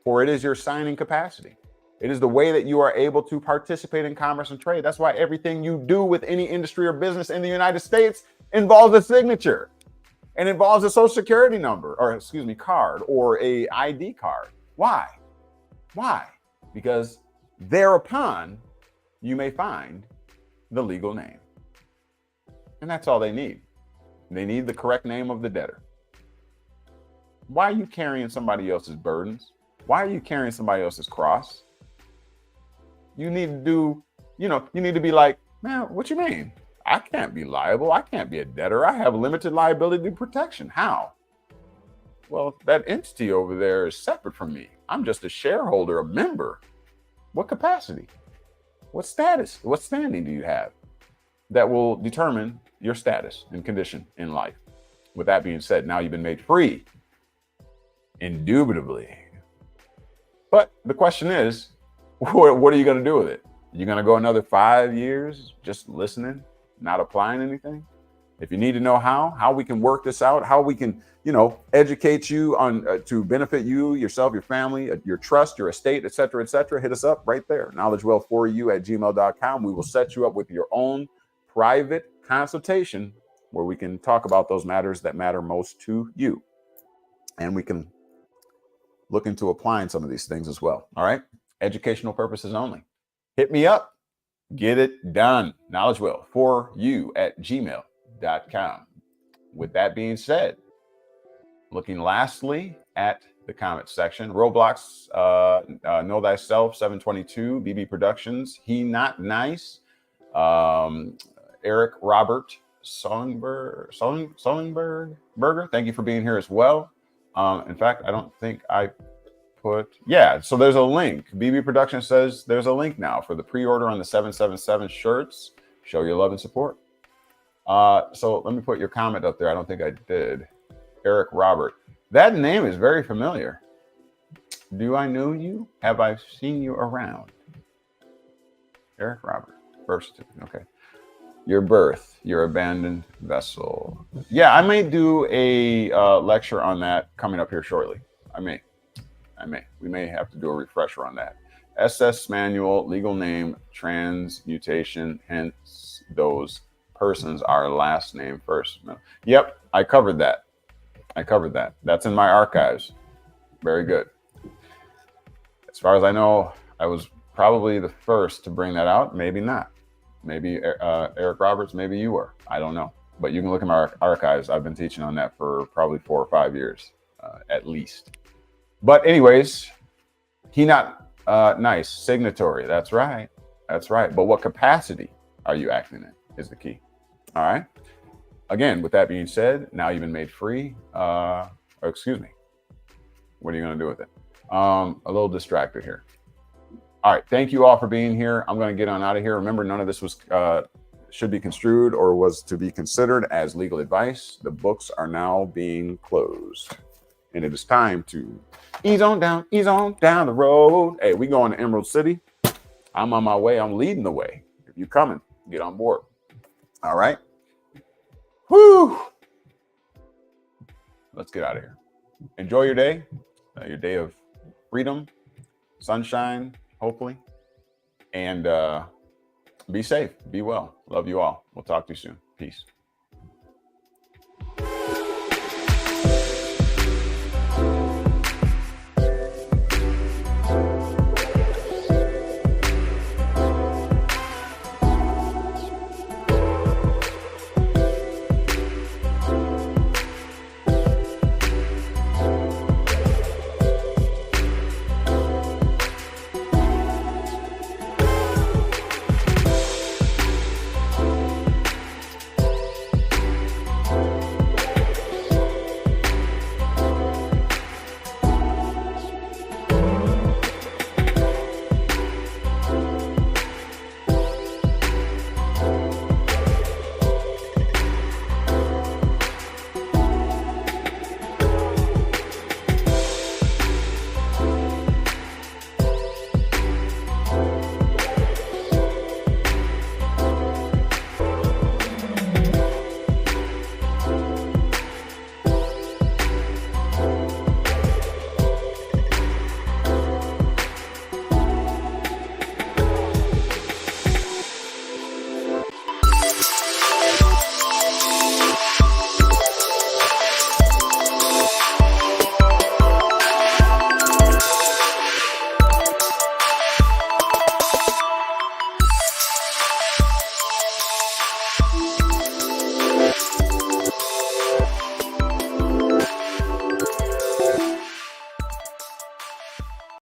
For it is your signing capacity. It is the way that you are able to participate in commerce and trade. That's why everything you do with any industry or business in the United States involves a signature and involves a social security number, or excuse me, card or a ID card. Why? Why? Because thereupon you may find the legal name. And that's all they need. They need the correct name of the debtor. Why are you carrying somebody else's burdens? Why are you carrying somebody else's cross? You need to do, you need to be like, man, what you mean? I can't be liable. I can't be a debtor. I have limited liability protection. How? Well, that entity over there is separate from me. I'm just a shareholder, a member. What capacity? What status? What standing do you have that will determine your status and condition in life? With that being said, now you've been made free. Indubitably. But the question is, what are you going to do with it? You're going to go another 5 years just listening, not applying anything? If you need to know how we can work this out, how we can, educate you on to benefit you, yourself, your family, your trust, your estate, et cetera, hit us up right there. KnowledgeWell4U@gmail.com. We will set you up with your own private consultation where we can talk about those matters that matter most to you. And we can look into applying some of these things as well. All right. Educational purposes only. Hit me up. Get it done. KnowledgeWell4U@gmail.com. With that being said, looking lastly at the comments section, Roblox, Know Thyself 722, BB Productions, He Not Nice, Eric Robert Sonnenberger, thank you for being here as well. In fact, I don't think I so there's a link. BB Production says there's a link now for the pre-order on the 777 shirts. Show your love and support. So let me put your comment up there. I don't think I did. Eric Robert. That name is very familiar. Do I know you? Have I seen you around? Eric Robert. Birth certificate. Okay. Your birth, your abandoned vessel. Yeah, I may do a lecture on that coming up here shortly. I may. We may have to do a refresher on that. SS manual, legal name, transmutation, hence those persons are last name first. Yep, I covered that. That's in my archives. Very good. As far as I know, I was probably the first to bring that out. Maybe not. Maybe Eric Roberts, maybe you were. I don't know. But you can look in my archives. I've been teaching on that for probably 4 or 5 years, at least. But anyways, He Not Nice, signatory. That's right. But what capacity are you acting in is the key. All right. Again, with that being said, now you've been made free. Or excuse me. What are you going to do with it? A little distracted here. All right. Thank you all for being here. I'm going to get on out of here. Remember, none of this was should be construed or was to be considered as legal advice. The books are now being closed. And it is time to ease on down the road. Hey, we going to Emerald City. I'm on my way. I'm leading the way. If you're coming, get on board. All right. Whoo. Let's get out of here. Enjoy your day of freedom, sunshine, hopefully. And be safe. Be well. Love you all. We'll talk to you soon. Peace.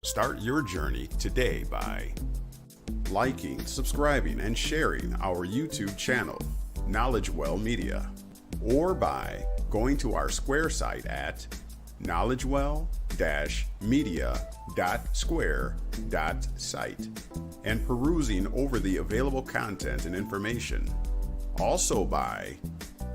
Start your journey today by liking, subscribing, and sharing our YouTube channel, KnowledgeWell Media, or by going to our Square site at knowledgewell-media.square.site and perusing over the available content and information. Also by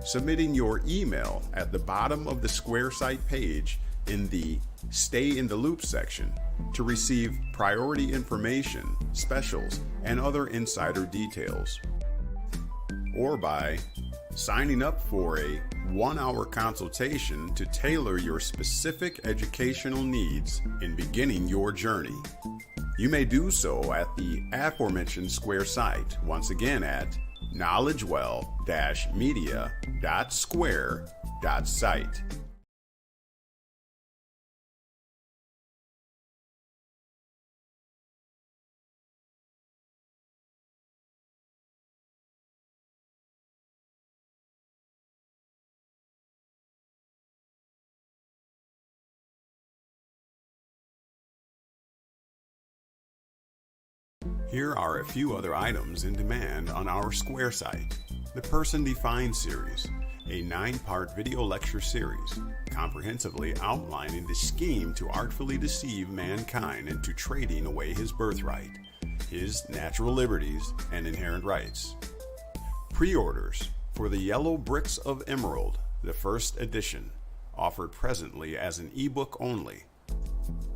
submitting your email at the bottom of the Square site page in the Stay in the Loop section to receive priority information, specials, and other insider details. Or by signing up for a 1-hour consultation to tailor your specific educational needs in beginning your journey. You may do so at the aforementioned Square site, once again at knowledgewell-media.square.site. Here are a few other items in demand on our Square site. The Person Defined series, a 9-part video lecture series, comprehensively outlining the scheme to artfully deceive mankind into trading away his birthright, his natural liberties, and inherent rights. Pre-orders for The Yellow Bricks of Emerald, the first edition, offered presently as an ebook only.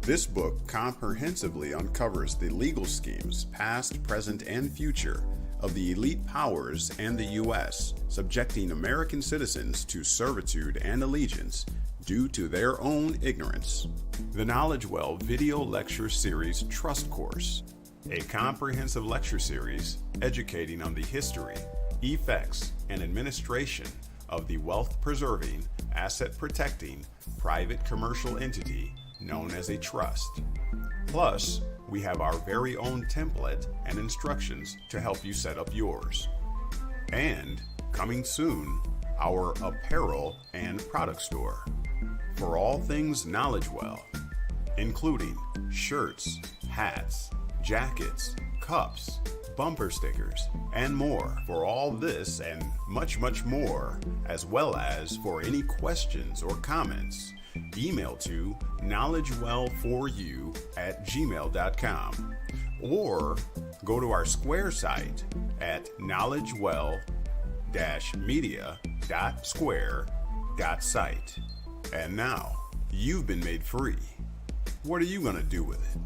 This book comprehensively uncovers the legal schemes, past, present, and future, of the elite powers and the U.S., subjecting American citizens to servitude and allegiance due to their own ignorance. The KnowledgeWell Video Lecture Series Trust Course, a comprehensive lecture series educating on the history, effects, and administration of the wealth-preserving, asset-protecting, private commercial entity known as a trust. Plus, we have our very own template and instructions to help you set up yours. And, coming soon, our apparel and product store for all things KnowledgeWell, including shirts, hats, jackets, cups, bumper stickers, and more. For all this and much, much more, as well as for any questions or comments, email to knowledgewell4u@gmail.com or go to our Square site at knowledgewell-media.square.site. And now, you've been made free. What are you going to do with it?